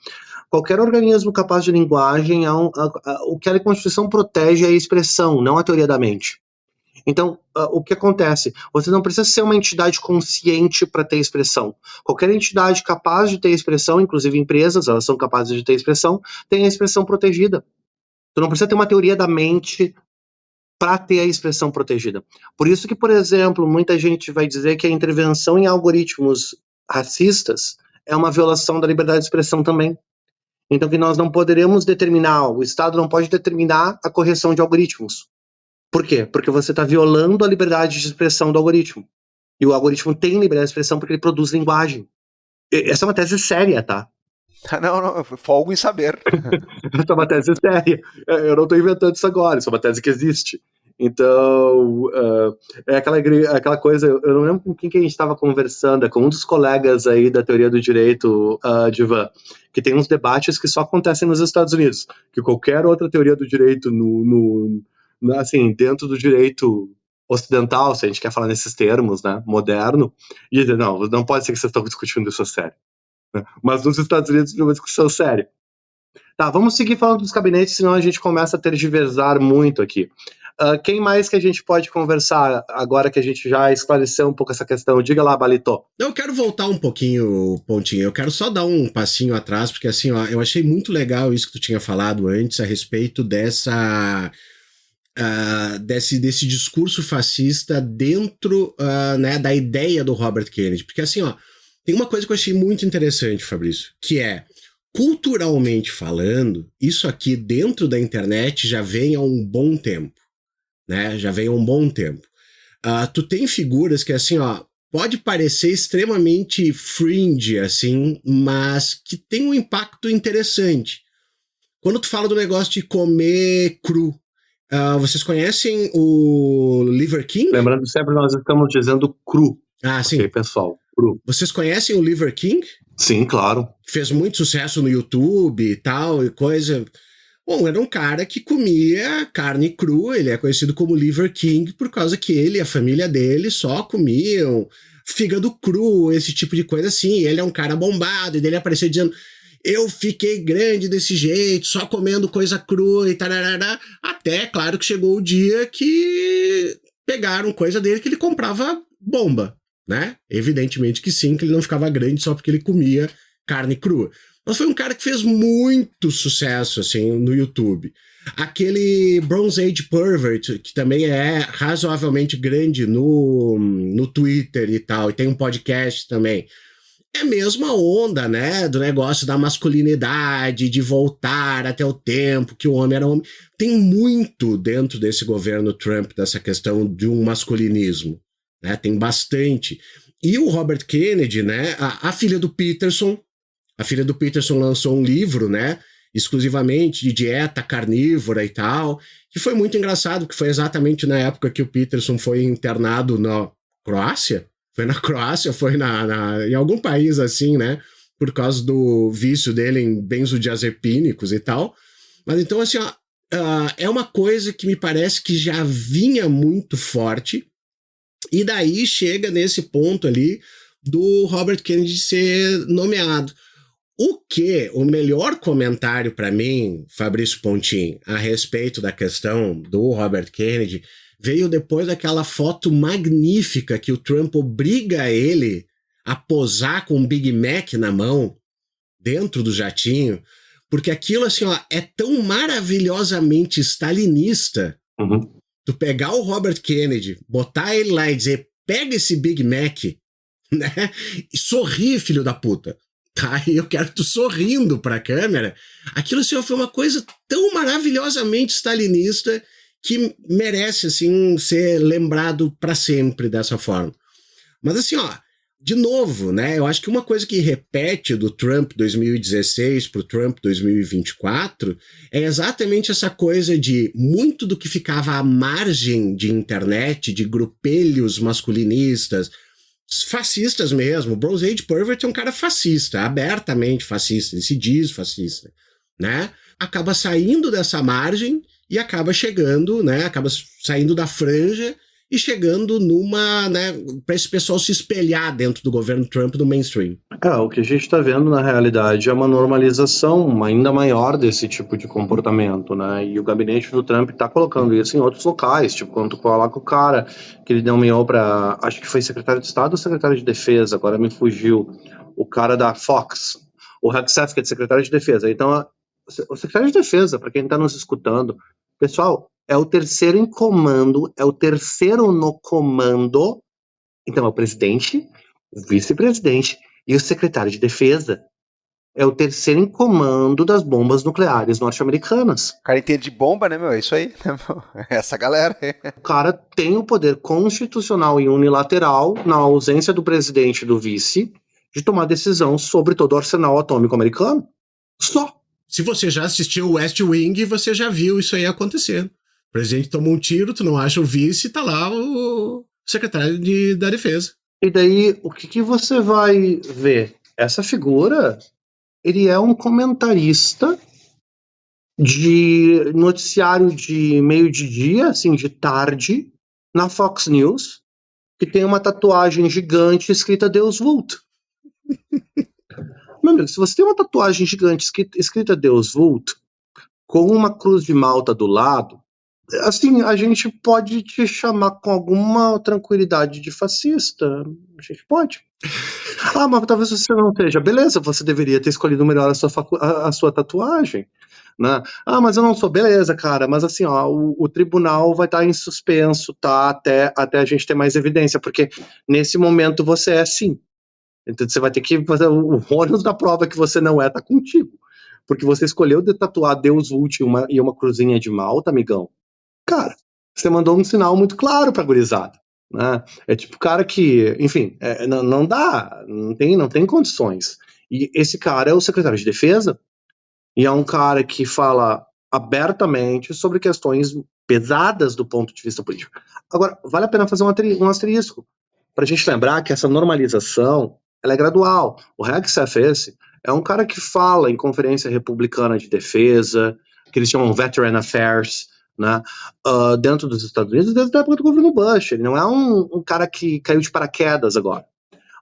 qualquer organismo capaz de linguagem, o que a Constituição protege é a expressão, não a teoria da mente. Então, o que acontece? Você não precisa ser uma entidade consciente para ter expressão. Qualquer entidade capaz de ter expressão, inclusive empresas, elas são capazes de ter expressão, tem a expressão protegida. Tu não precisa ter uma teoria da mente para ter a expressão protegida. Por isso que, por exemplo, muita gente vai dizer que a intervenção em algoritmos racistas é uma violação da liberdade de expressão também. Então, que nós não poderemos determinar, o Estado não pode determinar a correção de algoritmos. Por quê? Porque você está violando a liberdade de expressão do algoritmo. E o algoritmo tem liberdade de expressão porque ele produz linguagem. Essa é uma tese séria, tá? Não, folgo em saber. Essa é uma tese séria. Eu não estou inventando isso agora, isso é uma tese que existe. Então, é aquela coisa, eu não lembro com quem que a gente estava conversando, com um dos colegas aí da teoria do direito, Divan, que tem uns debates que só acontecem nos Estados Unidos, que qualquer outra teoria do direito assim, dentro do direito ocidental, se a gente quer falar nesses termos, né, moderno, e dizer, não pode ser que vocês estão discutindo isso a sério. Mas nos Estados Unidos é uma discussão séria. Tá, vamos seguir falando dos gabinetes, senão a gente começa a tergiversar muito aqui. Quem mais que a gente pode conversar agora que a gente já esclareceu um pouco essa questão? Diga lá, Balito. Eu quero voltar um pouquinho, Pontinho. Eu quero só dar um passinho atrás, porque assim, ó, eu achei muito legal isso que tu tinha falado antes a respeito desse discurso fascista dentro né, da ideia do Robert Kennedy. Porque assim, ó, tem uma coisa que eu achei muito interessante, Fabrício, que é, culturalmente falando, isso aqui dentro da internet já vem há um bom tempo. Né? Já vem há um bom tempo. Tu tem figuras que, assim, ó, pode parecer extremamente fringe, assim, mas que tem um impacto interessante. Quando tu fala do negócio de comer cru, vocês conhecem o Liver King? Lembrando sempre, nós estamos dizendo cru. Sim. Ok, pessoal, cru. Vocês conhecem o Liver King? Sim, claro. Fez muito sucesso no YouTube e tal, e coisa... Bom, era um cara que comia carne crua, ele é conhecido como Liver King por causa que ele e a família dele só comiam fígado cru, esse tipo de coisa assim. Ele é um cara bombado, e dele apareceu dizendo, eu fiquei grande desse jeito, só comendo coisa crua e tarará. Até, claro, que chegou o dia que pegaram coisa dele que ele comprava bomba, né? Evidentemente que sim, que ele não ficava grande só porque ele comia carne crua. Mas foi um cara que fez muito sucesso, assim, no YouTube. Aquele Bronze Age Pervert, que também é razoavelmente grande no Twitter e tal, e tem um podcast também. É a mesma onda, né, do negócio da masculinidade, de voltar até o tempo que o homem era homem. Tem muito dentro desse governo Trump, dessa questão de um masculinismo, né, tem bastante. E o Robert Kennedy, né, a filha do Peterson lançou um livro, né, exclusivamente de dieta carnívora e tal, que foi muito engraçado, porque foi exatamente na época que o Peterson foi internado na Croácia. Foi na Croácia, foi em algum país assim, né? Por causa do vício dele em benzodiazepínicos e tal. Mas então, assim, ó, é uma coisa que me parece que já vinha muito forte. E daí chega nesse ponto ali do Robert Kennedy ser nomeado. O melhor comentário para mim, Fabrício Pontin, a respeito da questão do Robert Kennedy, veio depois daquela foto magnífica que o Trump obriga ele a posar com um Big Mac na mão, dentro do jatinho, porque aquilo, assim, ó, é tão maravilhosamente stalinista. Tu pegar o Robert Kennedy, botar ele lá e dizer, pega esse Big Mac, né, e sorri, filho da puta. Tá, eu quero tu sorrindo pra câmera. Aquilo, assim, ó, foi uma coisa tão maravilhosamente stalinista que merece, assim, ser lembrado para sempre dessa forma. Mas, assim, ó, de novo, né, eu acho que uma coisa que repete do Trump 2016 pro Trump 2024 é exatamente essa coisa de muito do que ficava à margem de internet, de grupelhos masculinistas, fascistas mesmo. Bronze Age Pervert é um cara fascista, abertamente fascista, ele se diz fascista, né? Acaba saindo dessa margem e acaba chegando, né? Acaba saindo da franja e chegando numa, né? Para esse pessoal se espelhar dentro do governo Trump no mainstream. O que a gente está vendo na realidade é uma normalização ainda maior desse tipo de comportamento, né? E o gabinete do Trump está colocando isso em outros locais, tipo quando tu coloca o cara que ele nomeou para, acho que foi secretário de Estado ou secretário de Defesa, agora me fugiu, o cara da Fox, o Hegseth, que é de secretário de Defesa. Então, o secretário de Defesa, para quem está nos escutando, pessoal, é o terceiro em comando, é o terceiro no comando. Então, é o presidente, o vice-presidente e o secretário de Defesa. É o terceiro em comando das bombas nucleares norte-americanas. O cara entende de bomba, né, meu? É isso aí. Essa galera. O cara tem o poder constitucional e unilateral, na ausência do presidente e do vice, de tomar decisão sobre todo o arsenal atômico americano. Só. Se você já assistiu o West Wing, você já viu isso aí acontecendo. O presidente toma um tiro, tu não acha o vice, tá lá o secretário da Defesa. E daí, o que você vai ver? Essa figura, ele é um comentarista de noticiário de meio de dia, assim, de tarde, na Fox News, que tem uma tatuagem gigante escrita Deus Vult. Meu amigo, se você tem uma tatuagem gigante escrita Deus Vult, com uma cruz de malta do lado, assim, a gente pode te chamar com alguma tranquilidade de fascista. A gente pode. Mas talvez você não seja. Beleza, você deveria ter escolhido melhor a sua tatuagem. Né? Mas eu não sou. Beleza, cara, mas assim, ó, o tribunal vai estar em suspenso, tá? Até a gente ter mais evidência, porque nesse momento você é sim. Então você vai ter que fazer o ônus da prova que você não tá contigo. Porque você escolheu de tatuar Deus Vult e uma cruzinha de malta, amigão. Cara, você mandou um sinal muito claro pra gurizada, né? É tipo cara que, enfim, não dá, não tem condições. E esse cara é o secretário de Defesa e é um cara que fala abertamente sobre questões pesadas do ponto de vista político. Agora, vale a pena fazer um asterisco pra gente lembrar que essa normalização, ela é gradual. O Hegseth é um cara que fala em conferência republicana de defesa, que eles chamam Veteran Affairs, né, dentro dos Estados Unidos desde a época do governo Bush. Ele não é um cara que caiu de paraquedas agora,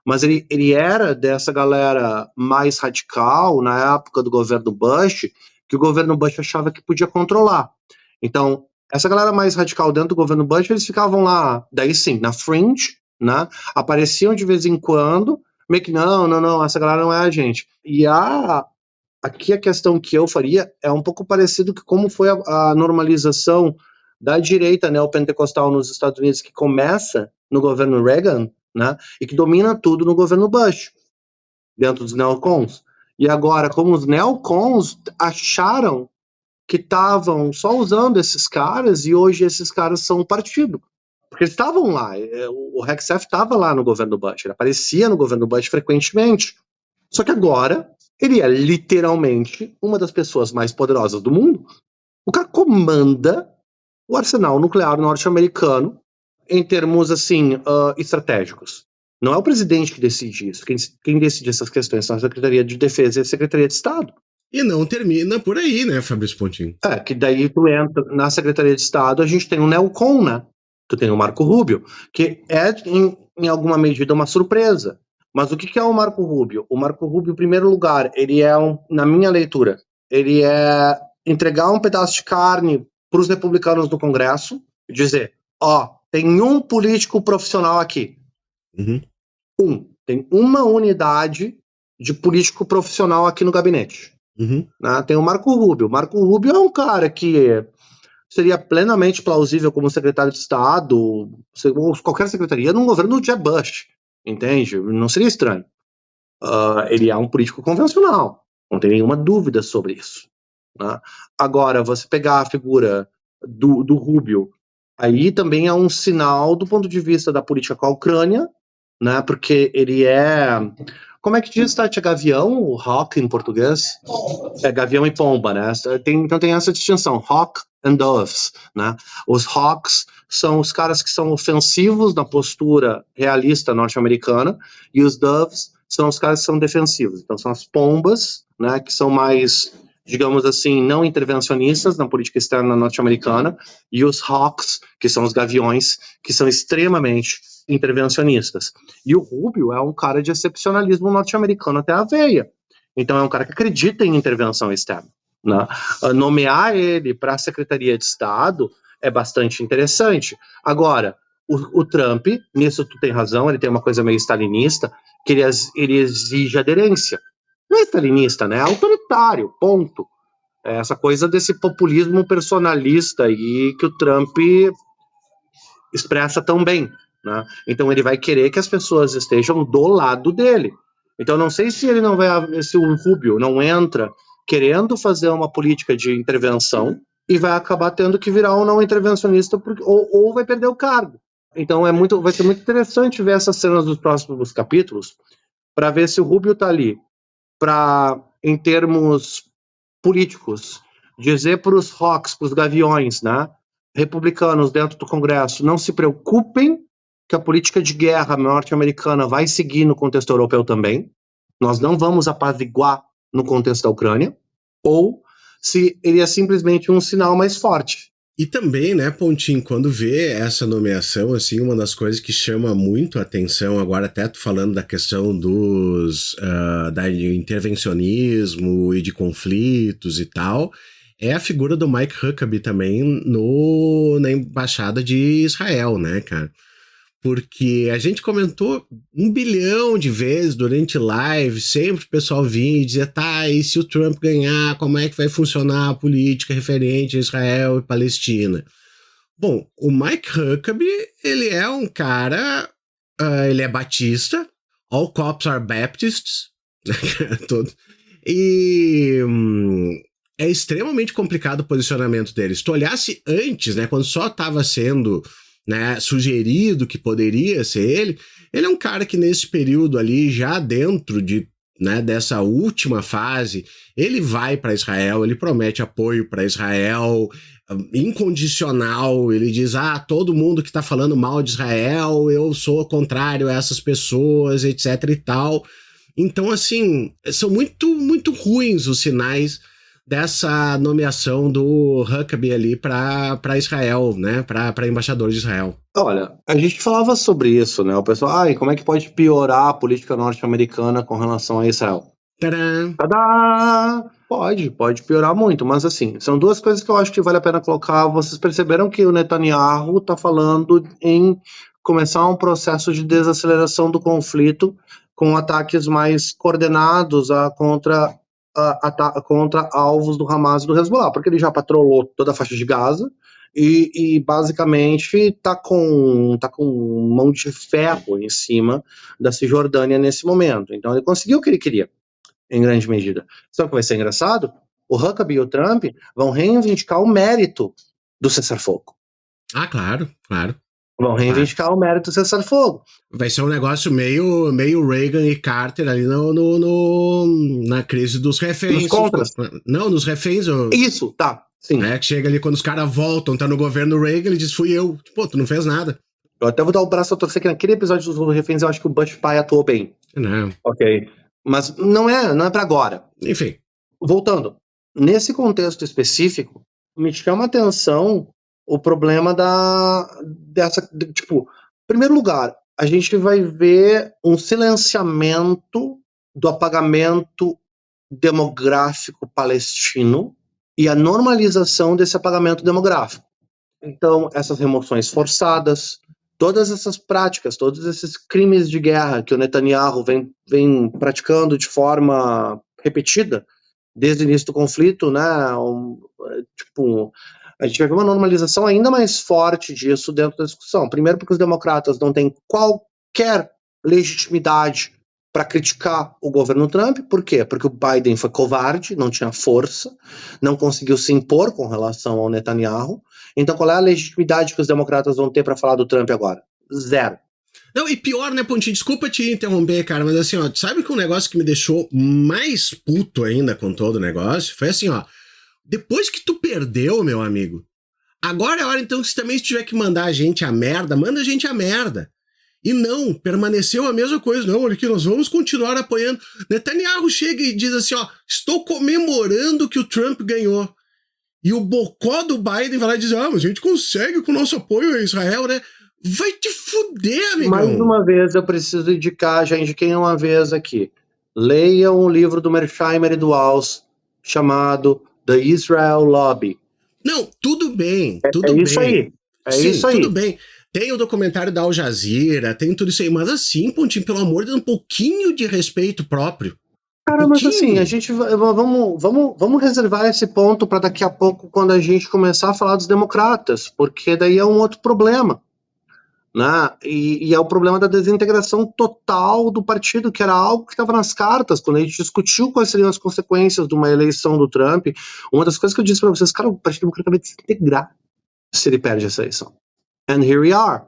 mas ele era dessa galera mais radical na época do governo Bush, que o governo Bush achava que podia controlar. Então, essa galera mais radical dentro do governo Bush, eles ficavam lá, daí sim, na fringe, né? Apareciam de vez em quando, meio que não, essa galera não é a gente. E aqui a questão que eu faria é um pouco parecido com como foi a normalização da direita neopentecostal nos Estados Unidos, que começa no governo Reagan, né, e que domina tudo no governo Bush, dentro dos neocons. E agora, como os neocons acharam que estavam só usando esses caras, e hoje esses caras são um partido. Porque eles estavam lá, o Hegseth estava lá no governo Bush, ele aparecia no governo Bush frequentemente. Só que agora, ele é literalmente uma das pessoas mais poderosas do mundo. O cara comanda o arsenal nuclear norte-americano em termos, assim, estratégicos. Não é o presidente que decide isso. Quem decide essas questões são a Secretaria de Defesa e a Secretaria de Estado. E não termina por aí, né, Fabrício Pontinho? Que daí tu entra na Secretaria de Estado, a gente tem o neocon, né? Tu tem o Marco Rubio, que é, em alguma medida, uma surpresa. Mas o que é o Marco Rubio? O Marco Rubio, em primeiro lugar, ele é, na minha leitura, ele é entregar um pedaço de carne para os republicanos no Congresso e dizer, tem um político profissional aqui. Uhum. Tem uma unidade de político profissional aqui no gabinete. Uhum. Né? Tem o Marco Rubio. O Marco Rubio é um cara que seria plenamente plausível como secretário de Estado, ou qualquer secretaria, num governo do Jeb Bush, entende? Não seria estranho. Ele é um político convencional, não tem nenhuma dúvida sobre isso. Né? Agora, você pegar a figura do Rubio, aí também é um sinal do ponto de vista da política com a Ucrânia, né? Porque ele é... Como é que diz, Tati? É gavião, o hawk em português? É gavião e pomba, né? Então tem essa distinção, hawk and doves, né? Os hawks são os caras que são ofensivos na postura realista norte-americana, e os doves são os caras que são defensivos. Então são as pombas, né, que são mais, digamos assim, não intervencionistas na política externa norte-americana, e os hawks, que são os gaviões, que são extremamente intervencionistas. E o Rubio é um cara de excepcionalismo norte-americano até a veia. Então é um cara que acredita em intervenção externa. Né? Nomear ele para a Secretaria de Estado é bastante interessante. Agora, o Trump, nisso tu tem razão, ele tem uma coisa meio stalinista, que ele exige aderência. Não é stalinista, né? É autoritário, ponto. É essa coisa desse populismo personalista aí que o Trump expressa tão bem. Né? Então ele vai querer que as pessoas estejam do lado dele. Então não sei se se o Rubio não entra querendo fazer uma política de intervenção e vai acabar tendo que virar um não intervencionista ou vai perder o cargo. Então vai ser muito interessante ver essas cenas dos próximos capítulos para ver se o Rubio está ali para, em termos políticos, dizer para os hawks, para os gaviões, né, republicanos dentro do Congresso, não se preocupem que a política de guerra norte-americana vai seguir no contexto europeu também. Nós não vamos apaziguar no contexto da Ucrânia, ou se ele é simplesmente um sinal mais forte. E também, né, Pontinho, quando vê essa nomeação, assim, uma das coisas que chama muito a atenção, agora até tu falando da questão da intervencionismo e de conflitos e tal, é a figura do Mike Huckabee também na Embaixada de Israel, né, cara? Porque a gente comentou 1 bilhão de vezes durante live, sempre o pessoal vinha e dizia, tá, e se o Trump ganhar, como é que vai funcionar a política referente a Israel e Palestina? Bom, o Mike Huckabee, ele é um cara, ele é batista, all cops are Baptists, e é extremamente complicado o posicionamento dele. Se tu olhasse antes, né, quando só estava sendo... né, sugerido que poderia ser ele é um cara que nesse período ali, já dentro dessa última fase, ele vai para Israel, ele promete apoio para Israel incondicional, ele diz, todo mundo que está falando mal de Israel, eu sou contrário a essas pessoas, etc e tal. Então, assim, são muito, muito ruins os sinais dessa nomeação do Huckabee ali para Israel, né, para embaixador de Israel. Olha, a gente falava sobre isso, né, o pessoal, como é que pode piorar a política norte-americana com relação a Israel? Tadã! Tadã! Pode piorar muito, mas assim, são duas coisas que eu acho que vale a pena colocar. Vocês perceberam que o Netanyahu tá falando em começar um processo de desaceleração do conflito com ataques mais coordenados contra alvos do Hamas e do Hezbollah, porque ele já patrolou toda a faixa de Gaza e basicamente está com mão de ferro em cima da Cisjordânia nesse momento. Então ele conseguiu o que ele queria, em grande medida. Sabe o que vai ser engraçado? O Huckabee e o Trump vão reivindicar o mérito do cessar-fogo. Ah, claro. Vão reivindicar o mérito do cessar-fogo. Vai ser um negócio meio Reagan e Carter ali na crise dos reféns. Nos contras. Não, nos reféns. Isso, tá. Sim. Que chega ali quando os caras voltam, tá no governo Reagan, ele diz, fui eu. Pô, tu não fez nada. Eu até vou dar o braço a torcer que naquele episódio dos reféns eu acho que o Bush pai atuou bem. Não. Ok. Mas não é pra agora. Enfim. Voltando. Nesse contexto específico, me chama a atenção o problema em primeiro lugar, a gente vai ver um silenciamento do apagamento demográfico palestino e a normalização desse apagamento demográfico. Então, essas remoções forçadas, todas essas práticas, todos esses crimes de guerra que o Netanyahu vem praticando de forma repetida desde o início do conflito, né? A gente vai ver uma normalização ainda mais forte disso dentro da discussão. Primeiro porque os democratas não têm qualquer legitimidade para criticar o governo Trump. Por quê? Porque o Biden foi covarde, não tinha força, não conseguiu se impor com relação ao Netanyahu. Então qual é a legitimidade que os democratas vão ter para falar do Trump agora? Zero. Não, e pior, né, Pontinho? Desculpa te interromper, cara, mas assim, ó, sabe que um negócio que me deixou mais puto ainda com todo o negócio foi assim, ó, depois que tu perdeu, meu amigo, agora é hora então que se também tiver que mandar a gente a merda, manda a gente a merda. E não, permaneceu a mesma coisa. Não, olha aqui, nós vamos continuar apoiando. Netanyahu chega e diz assim, ó, estou comemorando que o Trump ganhou. E o bocó do Biden vai lá e diz, mas a gente consegue com o nosso apoio a Israel, né? Vai te fuder, amigão. Mais uma vez eu preciso indicar, já indiquei uma vez aqui. Leiam um livro do Mersheimer e do Walls chamado The Israel Lobby. Não, tudo bem, tudo bem. Isso aí. Sim, isso aí. Tudo bem. Tem o documentário da Al Jazeera, tem tudo isso aí, mas assim, Pontinho, pelo amor de Deus, um pouquinho de respeito próprio. Cara, mas assim, a gente vamos reservar esse ponto para daqui a pouco, quando a gente começar a falar dos democratas, porque daí é um outro problema. Né? E é o problema da desintegração total do partido, que era algo que estava nas cartas, quando a gente discutiu quais seriam as consequências de uma eleição do Trump. Uma das coisas que eu disse para vocês, cara, o Partido Democrata vai desintegrar se ele perde essa eleição. And here we are.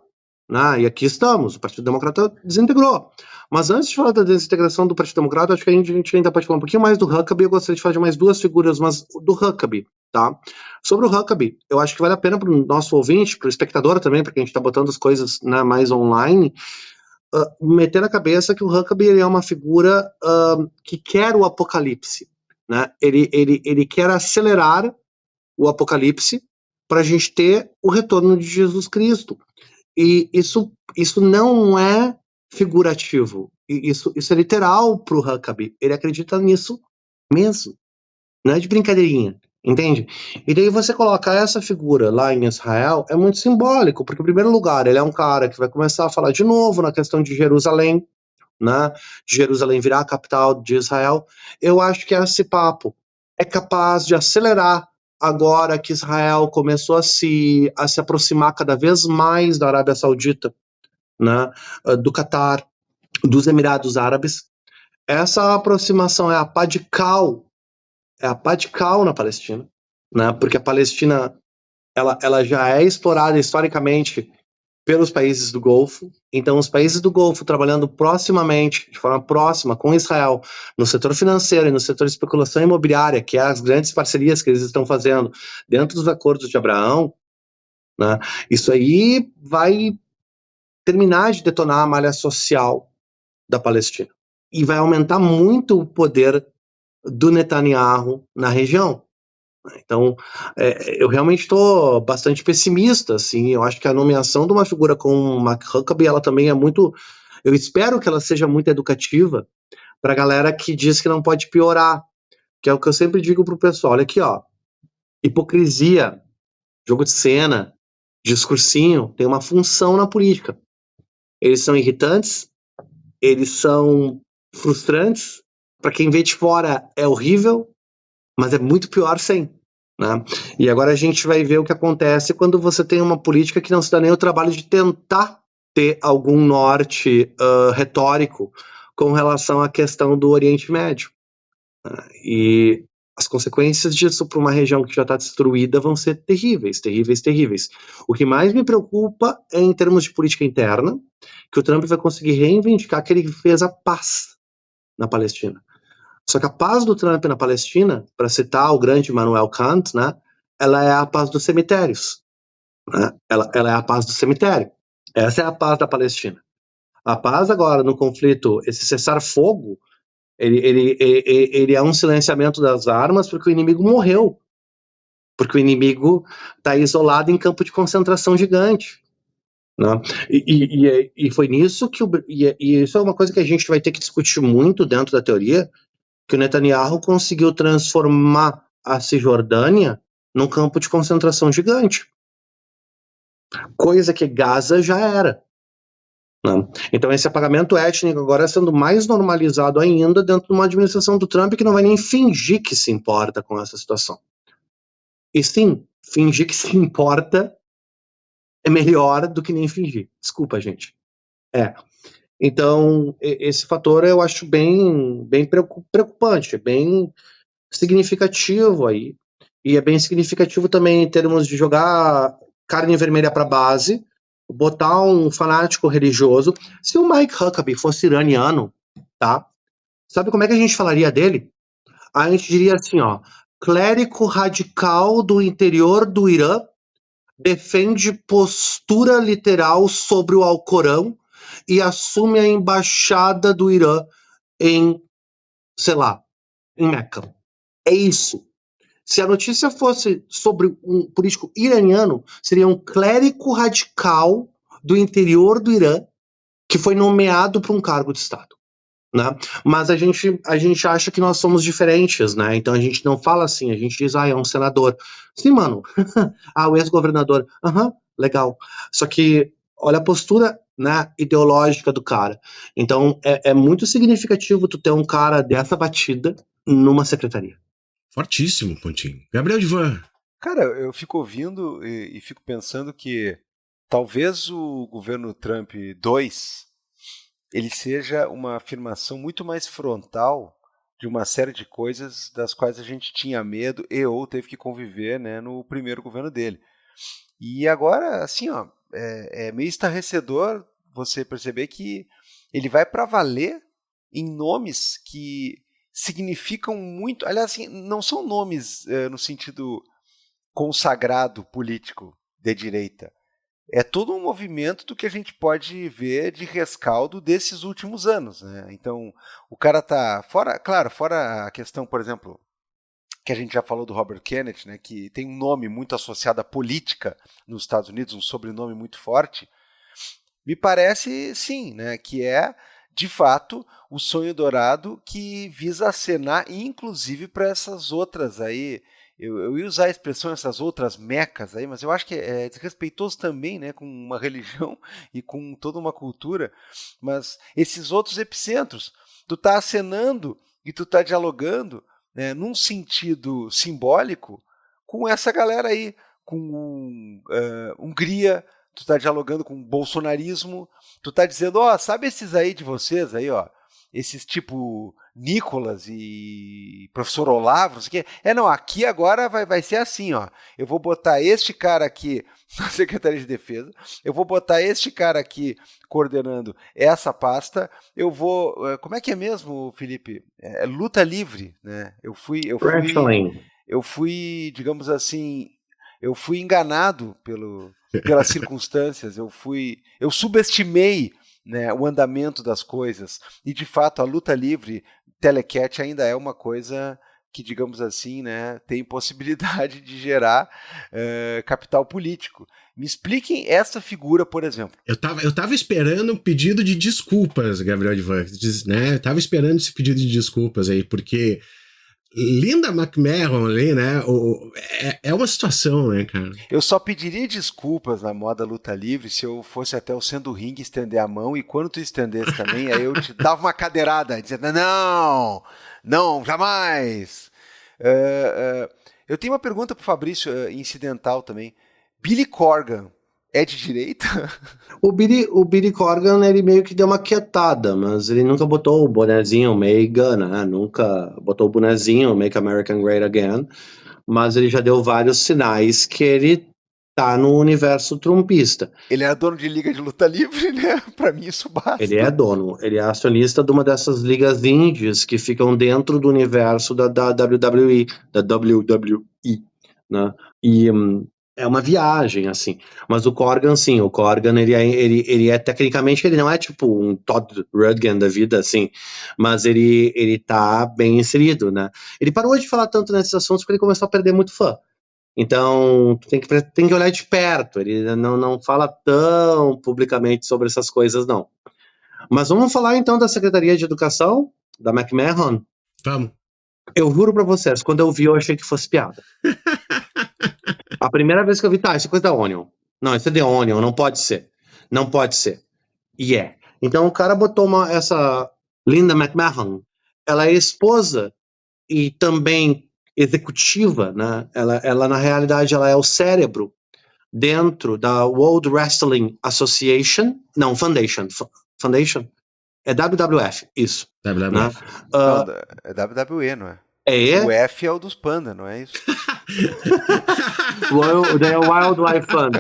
Né? E aqui estamos, o Partido Democrata desintegrou. Mas antes de falar da desintegração do Partido Democrata, acho que a gente ainda pode falar um pouquinho mais do Huckabee. Eu gostaria de falar de mais duas figuras, mas do Huckabee, tá? Sobre o Huckabee, eu acho que vale a pena para o nosso ouvinte, para o espectador também, porque a gente está botando as coisas, né, mais online, meter na cabeça que o Huckabee ele é uma figura que quer o apocalipse. Né? Ele quer acelerar o apocalipse para a gente ter o retorno de Jesus Cristo. E isso não é figurativo, isso é literal pro Huckabee. Ele acredita nisso mesmo, não é de brincadeirinha, entende? E daí você colocar essa figura lá em Israel é muito simbólico, porque em primeiro lugar ele é um cara que vai começar a falar de novo na questão de Jerusalém, né? De Jerusalém virar a capital de Israel. Eu acho que esse papo é capaz de acelerar agora que Israel começou a se aproximar cada vez mais da Arábia Saudita, né, do Catar, dos Emirados Árabes. Essa aproximação é a pá de cal na Palestina, né, porque a Palestina ela já é explorada historicamente pelos países do Golfo. Então os países do Golfo trabalhando proximamente, de forma próxima com Israel, no setor financeiro e no setor de especulação imobiliária, que é as grandes parcerias que eles estão fazendo dentro dos acordos de Abraão, né, isso aí vai terminar de detonar a malha social da Palestina e vai aumentar muito o poder do Netanyahu na região. Então, eu realmente estou bastante pessimista, assim. Eu acho que a nomeação de uma figura como Mark Huckabee, ela também é muito... Eu espero que ela seja muito educativa para a galera que diz que não pode piorar, que é o que eu sempre digo pro pessoal. Olha aqui, ó, hipocrisia, jogo de cena, discursinho, tem uma função na política. Eles são irritantes, eles são frustrantes, para quem vê de fora é horrível, mas é muito pior sem. Né? E agora a gente vai ver o que acontece quando você tem uma política que não se dá nem o trabalho de tentar ter algum norte retórico com relação à questão do Oriente Médio. E as consequências disso para uma região que já está destruída vão ser terríveis, terríveis, terríveis. O que mais me preocupa é em termos de política interna, que o Trump vai conseguir reivindicar que ele fez a paz na Palestina. Só que a paz do Trump na Palestina, para citar o grande Immanuel Kant, né, ela é a paz dos cemitérios. Né? Ela é a paz do cemitério. Essa é a paz da Palestina. A paz agora no conflito, esse cessar-fogo, ele é um silenciamento das armas porque o inimigo morreu. Porque o inimigo está isolado em campo de concentração gigante. Né? E foi nisso que... E isso é uma coisa que a gente vai ter que discutir muito dentro da teoria, que o Netanyahu conseguiu transformar a Cisjordânia num campo de concentração gigante. Coisa que Gaza já era. Né? Então esse apagamento étnico agora sendo mais normalizado ainda dentro de uma administração do Trump que não vai nem fingir que se importa com essa situação. E sim, fingir que se importa é melhor do que nem fingir. Desculpa, gente. Então, esse fator eu acho bem preocupante, bem significativo aí. E é bem significativo também em termos de jogar carne vermelha para base, botar um fanático religioso. Se o Mike Huckabee fosse iraniano, tá? Sabe como é que a gente falaria dele? A gente diria assim, ó, clérigo radical do interior do Irã defende postura literal sobre o Alcorão e assume a embaixada do Irã em, sei lá, em Meca. É isso. Se a notícia fosse sobre um político iraniano, seria um clérigo radical do interior do Irã que foi nomeado para um cargo de Estado. Né? Mas a gente acha que nós somos diferentes, né? Então a gente não fala assim, a gente diz, é um senador. Sim, mano. O ex-governador. Legal. Só que olha a postura, né, ideológica do cara. Então é muito significativo tu ter um cara dessa batida numa secretaria. Fortíssimo, Pontinho. Gabriel Divan. Cara, eu fico ouvindo e fico pensando que talvez o governo Trump 2 ele seja uma afirmação muito mais frontal de uma série de coisas das quais a gente tinha medo e ou teve que conviver, né, no primeiro governo dele. E agora, assim, ó, é meio estarrecedor você perceber que ele vai para valer em nomes que significam muito... Aliás, assim, não são nomes no sentido consagrado político de direita. É todo um movimento do que a gente pode ver de rescaldo desses últimos anos. Né? Então, o cara tá... Fora a questão, por exemplo, que a gente já falou do Robert Kennedy, né, que tem um nome muito associado à política nos Estados Unidos, um sobrenome muito forte, me parece, sim, né, que é, de fato, o sonho dourado que visa acenar, inclusive, para essas outras aí. Eu ia usar a expressão essas outras mecas aí, mas eu acho que é desrespeitoso também, né, com uma religião e com toda uma cultura, mas esses outros epicentros, tu tá acenando e tu tá dialogando, né, num sentido simbólico com essa galera aí, com Hungria, tu tá dialogando com o bolsonarismo, tu tá dizendo, sabe esses aí de vocês aí, esses tipo Nicolas e professor Olavo, não sei o quê. Não, aqui agora vai ser assim, eu vou botar este cara aqui na Secretaria de Defesa, eu vou botar este cara aqui coordenando essa pasta, eu vou... Como é que é mesmo, Felipe? Luta livre, né? Eu fui, digamos assim, eu fui enganado pelas circunstâncias, eu subestimei, né, o andamento das coisas, e de fato a luta livre telecat ainda é uma coisa que, digamos assim, né, tem possibilidade de gerar capital político. Me expliquem essa figura, por exemplo. Eu tava esperando um pedido de desculpas, Gabriel Divan, né? Eu tava esperando esse pedido de desculpas aí, porque Linda McMahon ali, né? É uma situação, né, cara? Eu só pediria desculpas na moda luta livre se eu fosse até o centro do ringue estender a mão, e quando tu estendesse também, aí eu te dava uma cadeirada, dizendo, não, jamais. Eu tenho uma pergunta pro Fabrício, incidental também. Billy Corgan é de direita? O Billy Corgan, ele meio que deu uma quietada, mas ele nunca botou o bonezinho Mega, né? Nunca botou o bonezinho Make America Great Again, mas ele já deu vários sinais que ele tá no universo trumpista. Ele era dono de liga de luta livre, né? Pra mim isso basta. Ele é dono, ele é acionista de uma dessas ligas indies que ficam dentro do universo da WWE, né? E é uma viagem, assim. Mas o Corgan, sim, ele é tecnicamente, ele não é tipo um Todd Rundgren da vida, assim, mas ele tá bem inserido, né? Ele parou de falar tanto nesses assuntos porque ele começou a perder muito fã. Então, tem que olhar de perto, ele não fala tão publicamente sobre essas coisas, não. Mas vamos falar então da Secretaria de Educação, da McMahon? Vamos. Eu juro pra vocês, quando eu vi, eu achei que fosse piada. A primeira vez que eu vi, isso é coisa da Onion. Não, isso é The Onion, não pode ser. Não pode ser. E é. Então o cara botou essa Linda McMahon, ela é esposa e também executiva, né? Ela na realidade, ela é o cérebro dentro da World Wrestling Association, não, Foundation. É WWF, isso. WWF. Né? Não, é WWE, não é? O F é o dos panda, não é isso? The Wildlife Fund.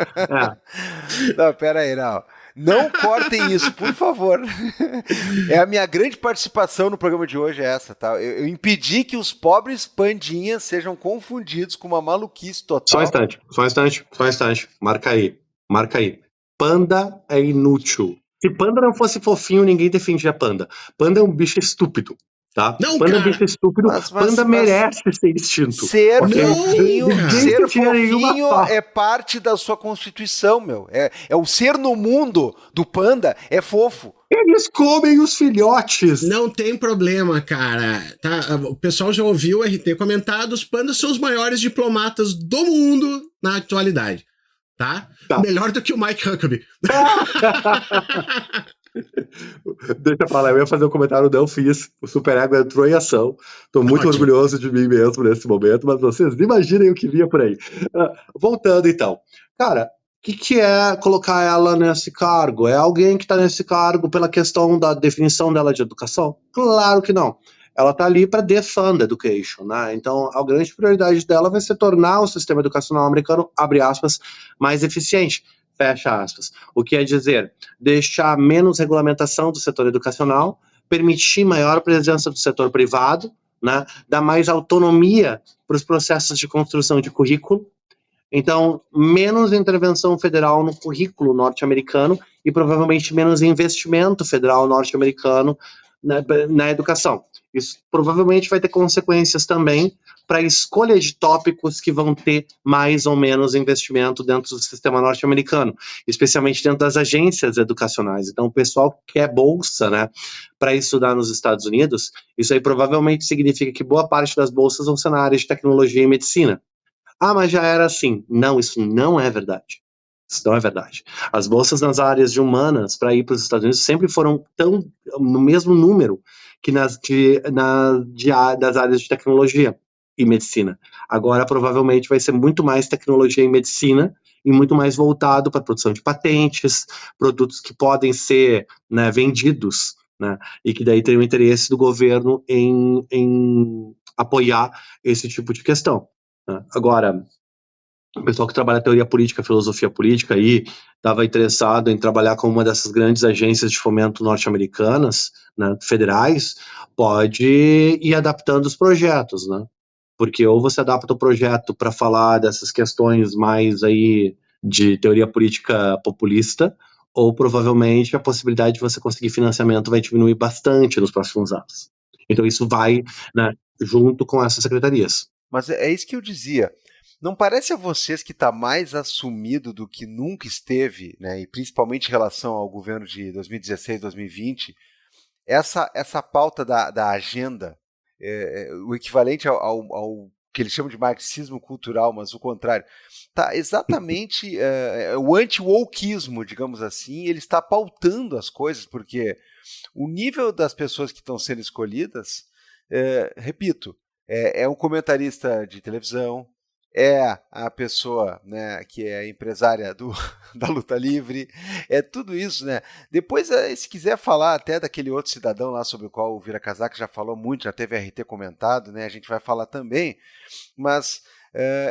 Não, pera aí, não. Não cortem isso, por favor. É a minha grande participação no programa de hoje, é essa, tá? Eu impedi que os pobres pandinhas sejam confundidos com uma maluquice total. Só um instante. Marca aí. Panda é inútil. Se panda não fosse fofinho, ninguém defendia panda. Panda é um bicho estúpido. Tá? Não, panda cara. É um bicho estúpido, panda merece ser extinto. Ser okay? fofinho é parte da sua constituição, meu. É o ser no mundo do panda é fofo. Eles comem os filhotes. Não tem problema, cara. Tá? O pessoal já ouviu o RT comentado, os pandas são os maiores diplomatas do mundo na atualidade. Tá? Melhor do que o Mike Huckabee. Deixa pra lá, eu ia fazer um comentário, não fiz. O Super Ego entrou em ação. Tô muito orgulhoso de mim mesmo nesse momento, mas vocês imaginem o que vinha por aí. Voltando então. Cara, o que é colocar ela nesse cargo? É alguém que tá nesse cargo pela questão da definição dela de educação? Claro que não. Ela tá ali para defund education, né? Então, a grande prioridade dela vai ser tornar o sistema educacional americano, abre aspas, mais eficiente. Fecha aspas. O que quer dizer, deixar menos regulamentação do setor educacional, permitir maior presença do setor privado, né? Dar mais autonomia para os processos de construção de currículo. Então, menos intervenção federal no currículo norte-americano e provavelmente menos investimento federal norte-americano na educação. Isso provavelmente vai ter consequências também para a escolha de tópicos que vão ter mais ou menos investimento dentro do sistema norte-americano, especialmente dentro das agências educacionais. Então, o pessoal que quer bolsa, né, para estudar nos Estados Unidos, isso aí provavelmente significa que boa parte das bolsas vão ser na área de tecnologia e medicina. Mas já era assim. Não, isso não é verdade. Isso não é verdade. As bolsas nas áreas de humanas para ir para os Estados Unidos sempre foram no mesmo número que das áreas de tecnologia e medicina. Agora, provavelmente, vai ser muito mais tecnologia e medicina e muito mais voltado para a produção de patentes, produtos que podem ser, né, vendidos, né, e que daí tem o interesse do governo em apoiar esse tipo de questão. Né. Agora, o pessoal que trabalha teoria política, filosofia política aí, estava interessado em trabalhar com uma dessas grandes agências de fomento norte-americanas, né, federais, pode ir adaptando os projetos, né? Porque ou você adapta o projeto para falar dessas questões mais aí de teoria política populista, ou provavelmente a possibilidade de você conseguir financiamento vai diminuir bastante nos próximos anos. Então isso vai, né, junto com essas secretarias. Mas é isso que eu dizia. Não parece a vocês que está mais assumido do que nunca esteve, né, e principalmente em relação ao governo de 2016, 2020, essa pauta da agenda o equivalente ao que eles chamam de marxismo cultural, mas o contrário. Tá exatamente o anti-wokeismo, digamos assim, ele está pautando as coisas, porque o nível das pessoas que estão sendo escolhidas, repito, é um comentarista de televisão, é a pessoa, né, que é empresária da luta livre, é tudo isso, né? Depois, se quiser falar até daquele outro cidadão lá sobre o qual o Vira Casaca já falou muito, já teve RT comentado, né? A gente vai falar também, mas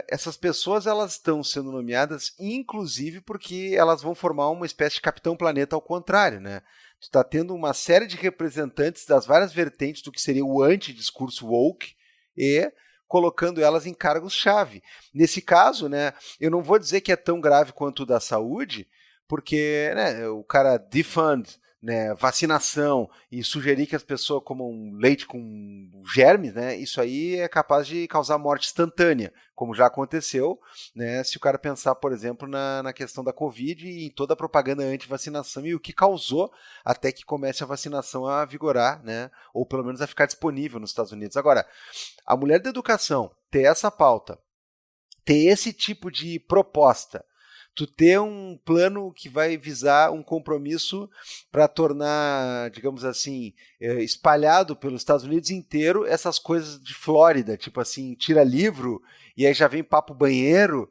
essas pessoas elas estão sendo nomeadas, inclusive porque elas vão formar uma espécie de Capitão Planeta ao contrário, né? Tu está tendo uma série de representantes das várias vertentes do que seria o antidiscurso woke e colocando elas em cargos-chave. Nesse caso, né, eu não vou dizer que é tão grave quanto o da saúde, porque, né, o cara defund, né, vacinação e sugerir que as pessoas comam leite com germes, né, isso aí é capaz de causar morte instantânea, como já aconteceu, né, se o cara pensar, por exemplo, na questão da Covid e em toda a propaganda anti-vacinação e o que causou até que comece a vacinação a vigorar, né, ou pelo menos a ficar disponível nos Estados Unidos. Agora, a mulher da educação ter essa pauta, ter esse tipo de proposta, tu ter um plano que vai visar um compromisso para tornar, digamos assim, espalhado pelos Estados Unidos inteiro essas coisas de Flórida, tipo assim, tira livro e aí já vem papo banheiro.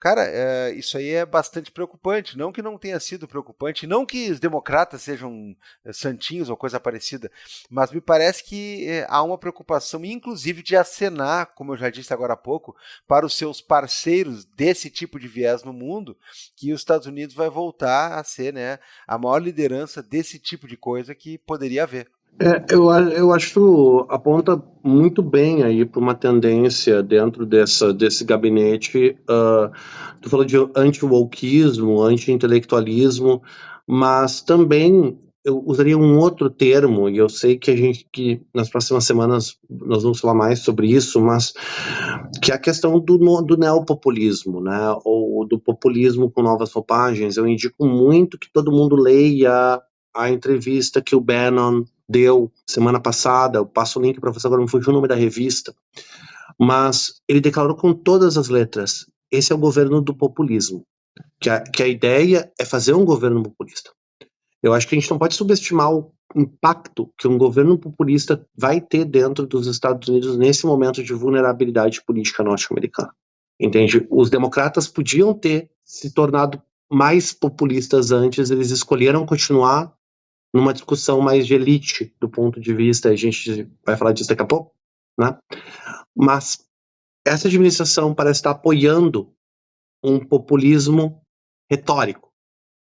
Cara, isso aí é bastante preocupante. Não que não tenha sido preocupante, não que os democratas sejam santinhos ou coisa parecida, mas me parece que há uma preocupação, inclusive, de acenar, como eu já disse agora há pouco, para os seus parceiros desse tipo de viés no mundo, que os Estados Unidos vai voltar a ser, né, a maior liderança desse tipo de coisa que poderia haver. Eu acho que aponta muito bem aí para uma tendência dentro desse gabinete. Tu falou de anti-wokeismo, anti-intelectualismo, mas também eu usaria um outro termo, e eu sei que nas próximas semanas nós vamos falar mais sobre isso, mas que é a questão do neopopulismo, né, ou do populismo com novas roupagens. Eu indico muito que todo mundo leia a entrevista que o Bannon deu semana passada. Eu passo o link para você, agora não fugiu o nome da revista, mas ele declarou com todas as letras: esse é o governo do populismo, que a ideia é fazer um governo populista. Eu acho que a gente não pode subestimar o impacto que um governo populista vai ter dentro dos Estados Unidos nesse momento de vulnerabilidade política norte-americana. Entende? Os democratas podiam ter se tornado mais populistas antes, eles escolheram continuar numa discussão mais de elite do ponto de vista, a gente vai falar disso daqui a pouco, né? Mas essa administração parece estar apoiando um populismo retórico,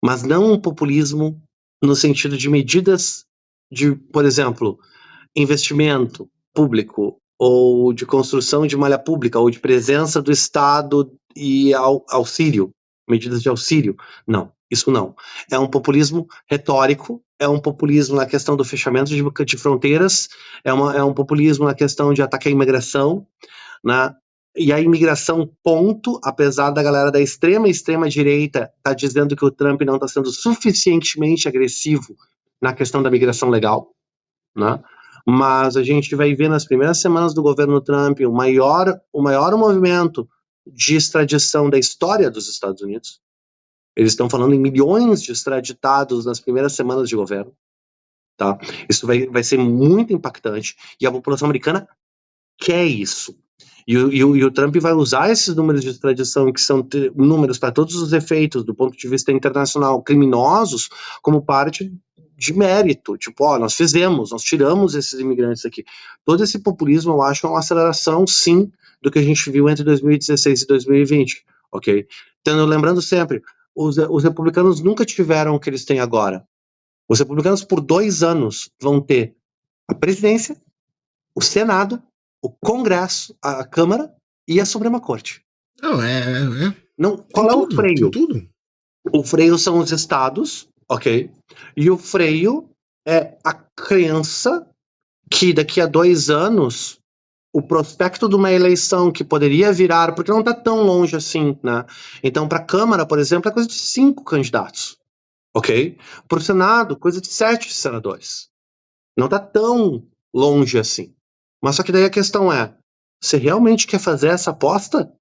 mas não um populismo no sentido de medidas de, por exemplo, investimento público ou de construção de malha pública ou de presença do Estado e auxílio, medidas de auxílio. Não, isso não. É um populismo retórico, é um populismo na questão do fechamento de fronteiras, é um populismo na questão de ataque à imigração, né? E a imigração, ponto, apesar da galera da extrema direita tá dizendo que o Trump não está sendo suficientemente agressivo na questão da migração legal, né? Mas a gente vai ver nas primeiras semanas do governo Trump o maior movimento de extradição da história dos Estados Unidos. Eles estão falando em milhões de extraditados nas primeiras semanas de governo, tá? Isso vai ser muito impactante, e a população americana quer isso. E o Trump vai usar esses números de extradição, que são números para todos os efeitos, do ponto de vista internacional, criminosos, como parte de mérito. Tipo, nós tiramos esses imigrantes aqui. Todo esse populismo, eu acho, é uma aceleração, sim, do que a gente viu entre 2016 e 2020, ok? Então, lembrando sempre, os republicanos nunca tiveram o que eles têm agora. Os republicanos, por 2 anos, vão ter a presidência, o Senado, o Congresso, a Câmara e a Suprema Corte. Não, qual é o freio? Tudo. O freio são os estados, ok? E o freio é a crença que daqui a 2 anos o prospecto de uma eleição que poderia virar, porque não está tão longe assim, né? Então, para a Câmara, por exemplo, é coisa de 5 candidatos, ok? Para o Senado, coisa de 7 senadores. Não está tão longe assim. Mas só que daí a questão é, você realmente quer fazer essa aposta?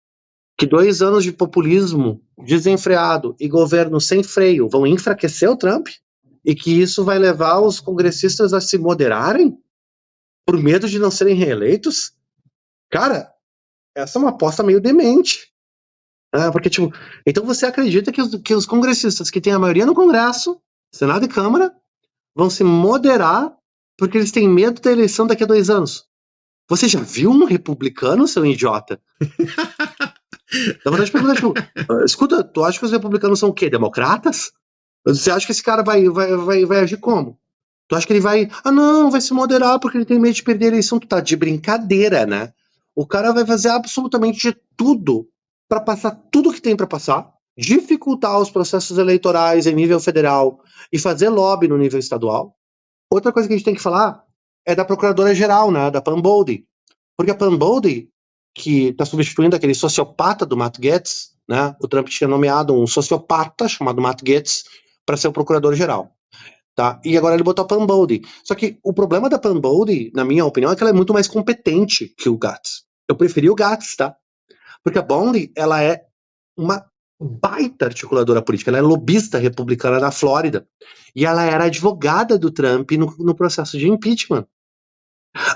Que 2 anos de populismo desenfreado e governo sem freio vão enfraquecer o Trump? E que isso vai levar os congressistas a se moderarem? Por medo de não serem reeleitos? Cara, essa é uma aposta meio demente. Porque, tipo, então você acredita que os congressistas que têm a maioria no Congresso, Senado e Câmara, vão se moderar porque eles têm medo da eleição daqui a 2 anos? Você já viu um republicano, seu idiota? Dá vontade de perguntar, tipo, escuta, tu acha que os republicanos são o quê? Democratas? Você acha que esse cara vai agir como? Tu acha que ele vai... não, vai se moderar porque ele tem medo de perder a eleição. Tu tá de brincadeira, né? O cara vai fazer absolutamente de tudo para passar tudo que tem para passar, dificultar os processos eleitorais em nível federal e fazer lobby no nível estadual. Outra coisa que a gente tem que falar é da procuradora-geral, né? Da Pam Bondi. Porque a Pam Bondi, que está substituindo aquele sociopata do Matt Gaetz, né? O Trump tinha nomeado um sociopata chamado Matt Gaetz para ser o procurador-geral, tá? E agora ele botou a Pam Bondi. Só que o problema da Pam Bondi, na minha opinião, é que ela é muito mais competente que o Gaetz. Eu preferi o Gaetz, tá? Porque a Bondi, ela é uma baita articuladora política, ela é lobista republicana na Flórida, e ela era advogada do Trump no processo de impeachment.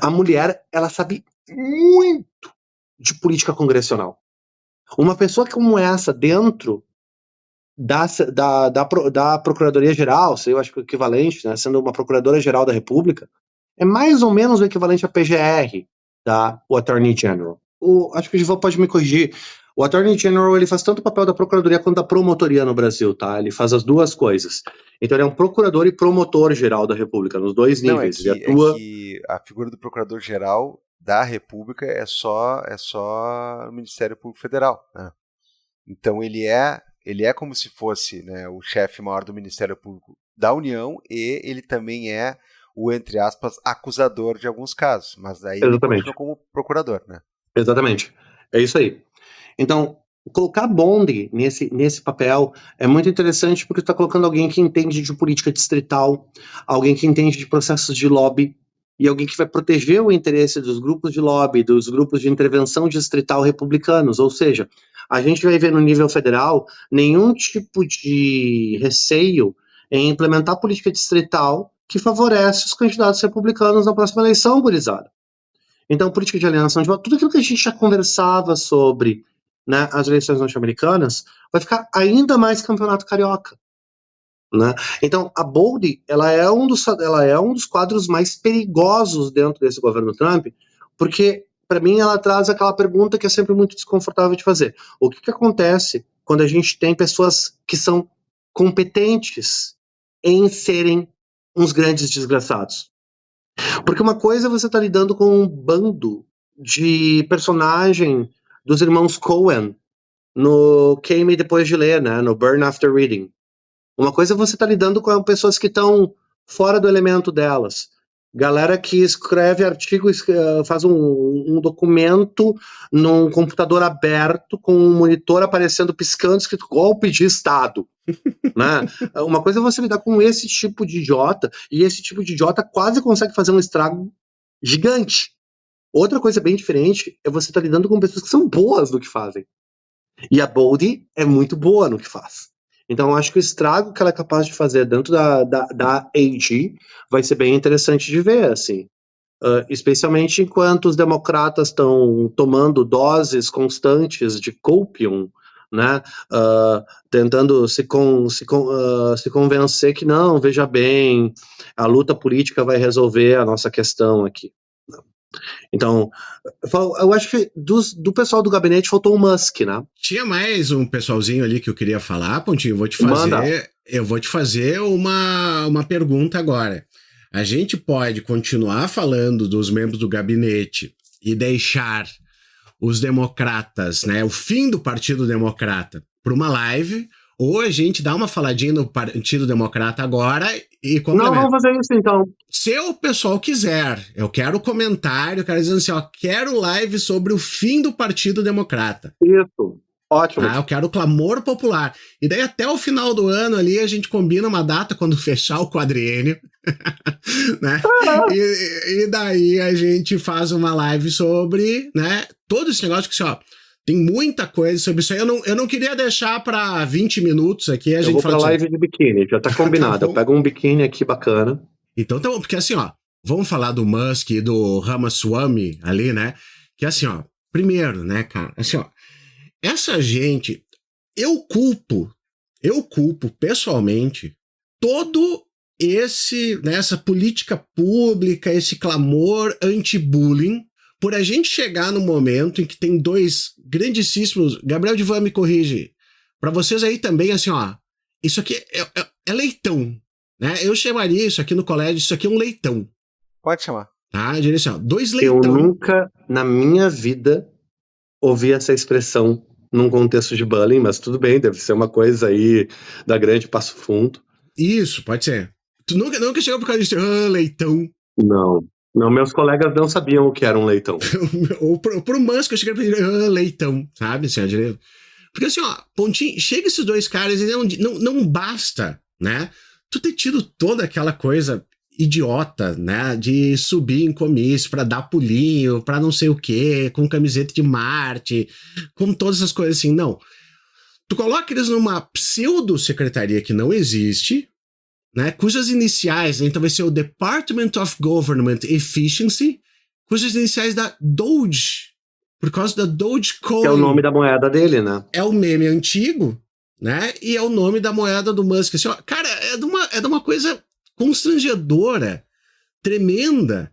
A mulher, ela sabe muito de política congressional. Uma pessoa como essa dentro da Procuradoria-Geral, eu acho que o equivalente, né, sendo uma Procuradora-Geral da República, é mais ou menos o equivalente à PGR, o Attorney General. Acho que o Gival pode me corrigir. O Attorney General, ele faz tanto o papel da Procuradoria quanto da Promotoria no Brasil, tá? Ele faz as duas coisas. Então ele é um procurador e promotor geral da República, nos dois níveis. É que a figura do Procurador-Geral da República é só o Ministério Público Federal, né? Então ele é como se fosse, né, o chefe maior do Ministério Público da União, e ele também é o, entre aspas, acusador de alguns casos, mas aí ele continua como procurador, né? Exatamente, é isso aí. Então, colocar Bondi nesse papel é muito interessante porque está colocando alguém que entende de política distrital, alguém que entende de processos de lobby, e alguém que vai proteger o interesse dos grupos de lobby, dos grupos de intervenção distrital republicanos. Ou seja, a gente vai ver no nível federal nenhum tipo de receio em implementar política distrital que favorece os candidatos republicanos na próxima eleição, gurizada. Então, política de alienação de voto, tudo aquilo que a gente já conversava sobre, né, as eleições norte-americanas, vai ficar ainda mais campeonato carioca, né? Então, a Bondi, ela é um dos quadros mais perigosos dentro desse governo Trump, porque, para mim, ela traz aquela pergunta que é sempre muito desconfortável de fazer. O que acontece quando a gente tem pessoas que são competentes em serem uns grandes desgraçados? Porque uma coisa é você estar lidando com um bando de personagem dos irmãos Coen no Queime Depois de Ler, né, no Burn After Reading. Uma coisa é você estar lidando com pessoas que estão fora do elemento delas. Galera que escreve artigo, faz um documento num computador aberto com um monitor aparecendo piscando escrito golpe de Estado. Né? Uma coisa é você lidar com esse tipo de idiota, e esse tipo de idiota quase consegue fazer um estrago gigante. Outra coisa bem diferente é você estar lidando com pessoas que são boas no que fazem. E a Bondi é muito boa no que faz. Então eu acho que o estrago que ela é capaz de fazer dentro da AG vai ser bem interessante de ver, assim. Especialmente enquanto os democratas estão tomando doses constantes de copium, né, tentando se convencer que não, veja bem, a luta política vai resolver a nossa questão aqui. Então, eu acho que do pessoal do gabinete faltou o Musk, né? Tinha mais um pessoalzinho ali que eu queria falar, Pontinho, eu vou te fazer uma pergunta agora. A gente pode continuar falando dos membros do gabinete e deixar os democratas, né, o fim do Partido Democrata, para uma live, ou a gente dá uma faladinha no Partido Democrata agora e complementa. Não, vamos fazer isso então. Se o pessoal quiser, eu quero comentário, eu quero dizer assim, ó, quero live sobre o fim do Partido Democrata. Isso. Ótimo. Eu quero o clamor popular. E daí até o final do ano ali a gente combina uma data quando fechar o quadriênio, né? E daí a gente faz uma live sobre, né, todo esse negócio que, assim, tem muita coisa sobre isso aí. Eu não queria deixar para 20 minutos aqui. Eu vou pra live de biquíni, já tá combinado. Tá, eu pego um biquíni aqui bacana. Então, porque assim, vamos falar do Musk e do Ramaswamy ali, né? Que assim, primeiro, né, cara, assim, essa gente, eu culpo pessoalmente todo essa política pública, esse clamor anti-bullying, por a gente chegar no momento em que tem dois grandíssimos, Gabriel Divan me corrige, para vocês aí também, assim, isso aqui é leitão, né? Eu chamaria isso aqui no colégio, isso aqui é um leitão. Pode chamar. Tá, direção, 2 leitão. Eu nunca, na minha vida, ouvi essa expressão num contexto de bullying, mas tudo bem, deve ser uma coisa aí da grande Passo Fundo. Isso, pode ser. Tu nunca chegou por causa disso, leitão. Não, meus colegas não sabiam o que era um leitão. Ou pro Musk eu cheguei pra ele, leitão, sabe? Assim, porque assim, Pontinho, chega esses dois caras e não basta, né? Tu ter tido toda aquela coisa idiota, né? De subir em comício pra dar pulinho, pra não sei o quê, com camiseta de Marte, com todas essas coisas assim, não. Tu coloca eles numa pseudo-secretaria que não existe, né? Cujas iniciais, então vai ser o Department of Government Efficiency, cujas iniciais da Doge, por causa da Dogecoin. Que é o nome da moeda dele, né? É o meme antigo, né? E é o nome da moeda do Musk. Assim, cara, é de uma coisa constrangedora, tremenda,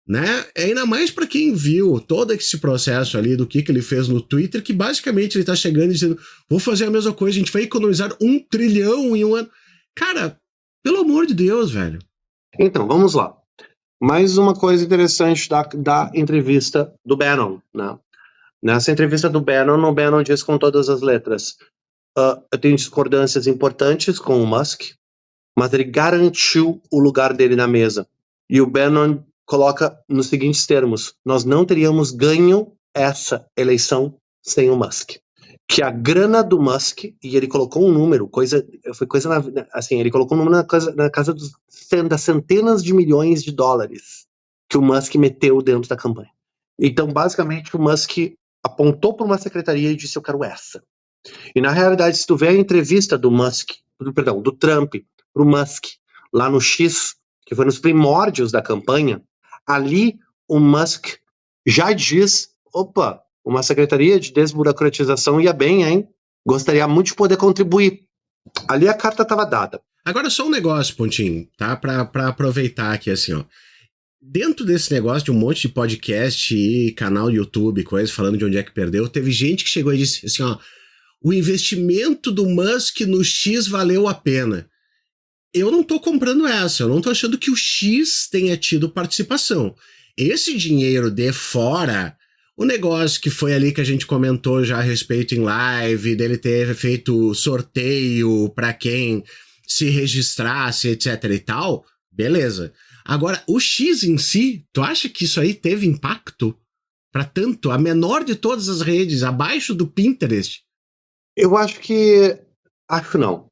né? Ainda mais para quem viu todo esse processo ali do que ele fez no Twitter, que basicamente ele tá chegando e dizendo, vou fazer a mesma coisa, a gente vai economizar 1 trilhão em um ano. Cara, pelo amor de Deus, velho. Então, vamos lá. Mais uma coisa interessante da entrevista do Bannon, né? Nessa entrevista do Bannon, o Bannon diz com todas as letras, eu tenho discordâncias importantes com o Musk, mas ele garantiu o lugar dele na mesa. E o Bannon coloca nos seguintes termos, nós não teríamos ganho essa eleição sem o Musk. Que a grana do Musk, e ele colocou um número, ele colocou um número na casa das centenas de milhões de dólares que o Musk meteu dentro da campanha. Então, basicamente, o Musk apontou para uma secretaria e disse, eu quero essa. E, na realidade, se tu vê a entrevista do Trump para o Musk, lá no X, que foi nos primórdios da campanha, ali o Musk já diz, opa, uma secretaria de desburocratização ia bem, hein? Gostaria muito de poder contribuir. Ali a carta estava dada. Agora só um negócio, Pontinho, tá? Pra aproveitar aqui, assim, dentro desse negócio de um monte de podcast e canal do YouTube, coisa falando de onde é que perdeu, teve gente que chegou e disse assim, o investimento do Musk no X valeu a pena. Eu não tô comprando essa, eu não tô achando que o X tenha tido participação. Esse dinheiro de fora, o negócio que foi ali que a gente comentou já a respeito em live, dele ter feito sorteio para quem se registrasse, etc e tal, beleza. Agora, o X em si, tu acha que isso aí teve impacto para tanto? A menor de todas as redes, abaixo do Pinterest? Eu acho que... Acho não.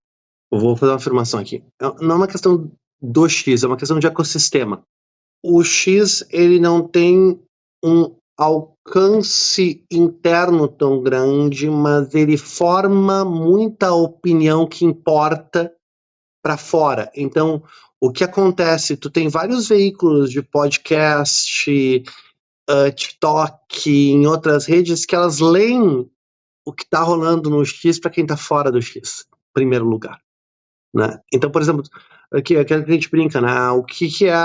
Eu vou fazer uma afirmação aqui. Não é uma questão do X, é uma questão de ecossistema. O X, ele não tem um alcance interno tão grande, mas ele forma muita opinião que importa para fora. Então, o que acontece? Tu tem vários veículos de podcast, TikTok, em outras redes, que elas leem o que está rolando no X para quem está fora do X, em primeiro lugar. Né? Então, por exemplo, aquilo que a gente brinca, né? O que é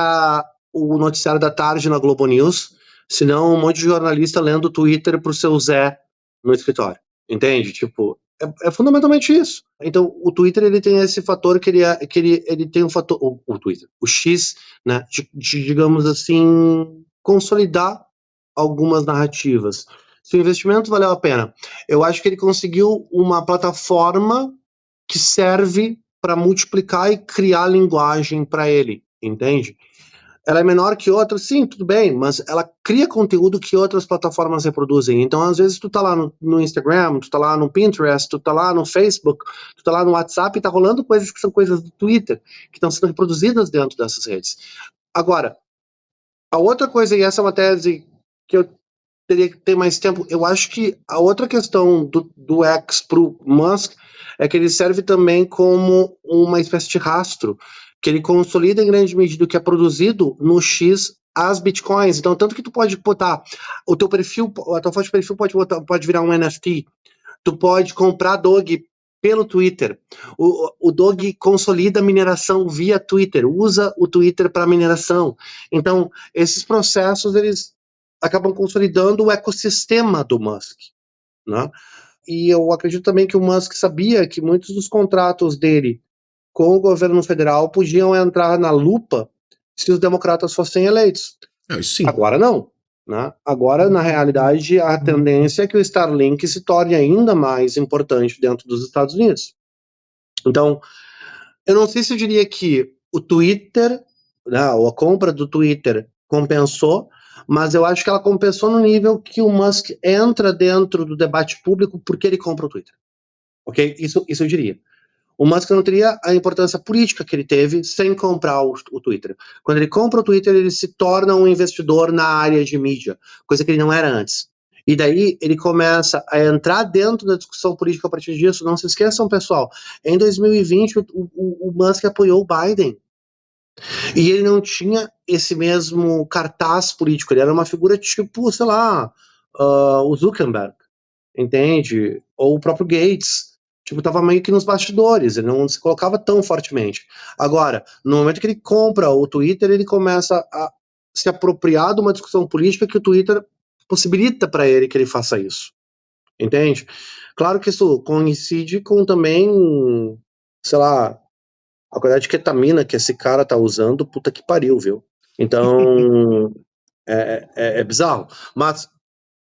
o noticiário da tarde na Globo News, se não um monte de jornalista lendo o Twitter pro seu Zé no escritório, entende? Tipo, é fundamentalmente isso. Então, o Twitter, ele tem esse fator que ele tem um fator, o Twitter, o X, né, de, digamos assim, consolidar algumas narrativas. Se o investimento valeu a pena, eu acho que ele conseguiu uma plataforma que serve para multiplicar e criar linguagem para ele, entende? ela é menor que outras, sim, tudo bem, mas ela cria conteúdo que outras plataformas reproduzem. Então, às vezes, tu tá lá no Instagram, tu tá lá no Pinterest, tu tá lá no Facebook, tu tá lá no WhatsApp e tá rolando coisas que são coisas do Twitter, que estão sendo reproduzidas dentro dessas redes. Agora, a outra coisa, e essa é uma tese que eu teria que ter mais tempo, eu acho que a outra questão do X pro Musk é que ele serve também como uma espécie de rastro, que ele consolida em grande medida o que é produzido no X as bitcoins. Então, tanto que tu pode botar o teu perfil, a tua foto de perfil pode virar um NFT, tu pode comprar Dog pelo Twitter. O Dog consolida a mineração via Twitter, usa o Twitter para mineração. Então, esses processos, eles acabam consolidando o ecossistema do Musk, né? E eu acredito também que o Musk sabia que muitos dos contratos dele com o governo federal podiam entrar na lupa se os democratas fossem eleitos. Sim. Agora não. Né? Agora, na realidade, a tendência é que o Starlink se torne ainda mais importante dentro dos Estados Unidos. Então, eu não sei se eu diria que o Twitter, né, ou a compra do Twitter compensou, mas eu acho que ela compensou no nível que o Musk entra dentro do debate público porque ele compra o Twitter. Ok? Isso eu diria. O Musk não teria a importância política que ele teve sem comprar o Twitter. Quando ele compra o Twitter, ele se torna um investidor na área de mídia, coisa que ele não era antes. E daí ele começa a entrar dentro da discussão política a partir disso. Não se esqueçam, pessoal, em 2020 o Musk apoiou o Biden. E ele não tinha esse mesmo cartaz político, ele era uma figura tipo, sei lá, o Zuckerberg, entende? Ou o próprio Gates. Tipo, tava meio que nos bastidores, ele não se colocava tão fortemente. Agora, no momento que ele compra o Twitter, ele começa a se apropriar de uma discussão política que o Twitter possibilita para ele que ele faça isso. Entende? Claro que isso coincide com também, sei lá, a quantidade de ketamina que esse cara tá usando, puta que pariu, viu? Então, é bizarro. Mas,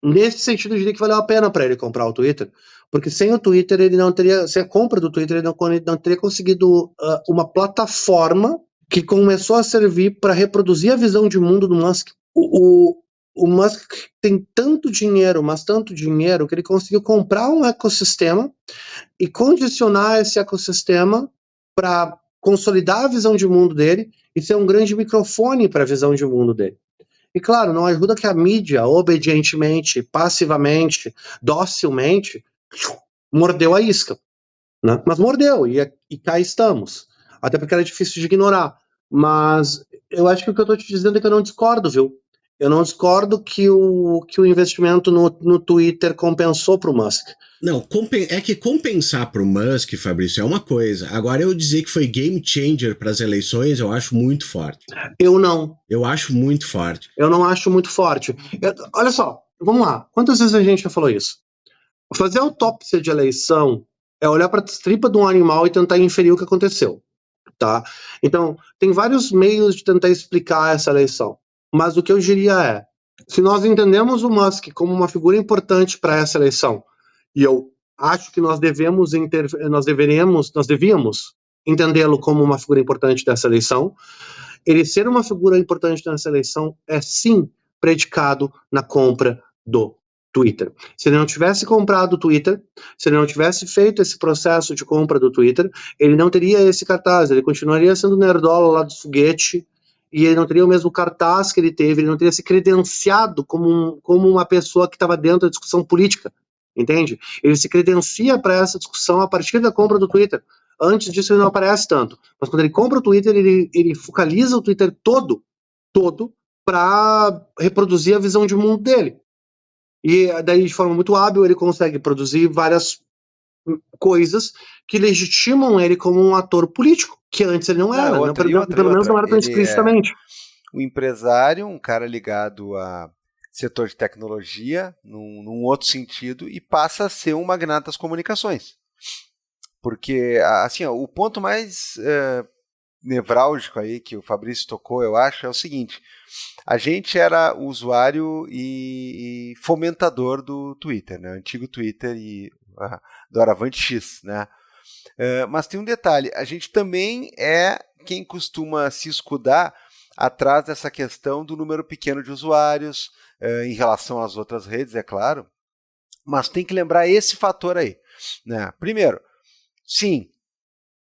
nesse sentido, eu diria que valeu a pena para ele comprar o Twitter, porque sem o Twitter ele não teria, sem a compra do Twitter ele não teria conseguido uma plataforma que começou a servir para reproduzir a visão de mundo do Musk. O Musk tem tanto dinheiro, mas tanto dinheiro, que ele conseguiu comprar um ecossistema e condicionar esse ecossistema para consolidar a visão de mundo dele e ser um grande microfone para a visão de mundo dele. E claro, não ajuda que a mídia, obedientemente, passivamente, docilmente, mordeu a isca. Né? Mas mordeu, e cá estamos. Até porque era difícil de ignorar. Mas eu acho que o que eu estou te dizendo é que eu não discordo, viu? Eu não discordo que o investimento no Twitter compensou para o Musk. Não, é que compensar para o Musk, Fabrício, é uma coisa. Agora, eu dizer que foi game changer para as eleições, eu acho muito forte. Eu não. Eu acho muito forte. Eu não acho muito forte. Olha só, vamos lá. Quantas vezes a gente já falou isso? Fazer autópsia de eleição é olhar para a tripa de um animal e tentar inferir o que aconteceu. Tá? Então, tem vários meios de tentar explicar essa eleição. Mas o que eu diria é, se nós entendemos o Musk como uma figura importante para essa eleição, e eu acho que nós devíamos entendê-lo como uma figura importante dessa eleição, ele ser uma figura importante nessa eleição é sim predicado na compra do Twitter. Se ele não tivesse comprado o Twitter, se ele não tivesse feito esse processo de compra do Twitter, ele não teria esse cartaz, ele continuaria sendo nerdola lá do foguete, e ele não teria o mesmo cartaz que ele teve, ele não teria se credenciado como uma pessoa que estava dentro da discussão política, entende? Ele se credencia para essa discussão a partir da compra do Twitter. Antes disso ele não aparece tanto, mas quando ele compra o Twitter, ele focaliza o Twitter todo para reproduzir a visão de mundo dele. E daí, de forma muito hábil, ele consegue produzir várias coisas que legitimam ele como um ator político, que antes ele não era, pelo menos não era tão explicitamente. O empresário, um cara ligado a setor de tecnologia, num outro sentido, e passa a ser um magnata das comunicações. Porque, assim, o ponto mais nevrálgico aí que o Fabrício tocou, eu acho, é o seguinte: a gente era usuário e fomentador do Twitter, né? O antigo Twitter e do Aravante X, né? Mas tem um detalhe, a gente também é quem costuma se escudar atrás dessa questão do número pequeno de usuários, em relação às outras redes, é claro, mas tem que lembrar esse fator aí, né? Primeiro, sim,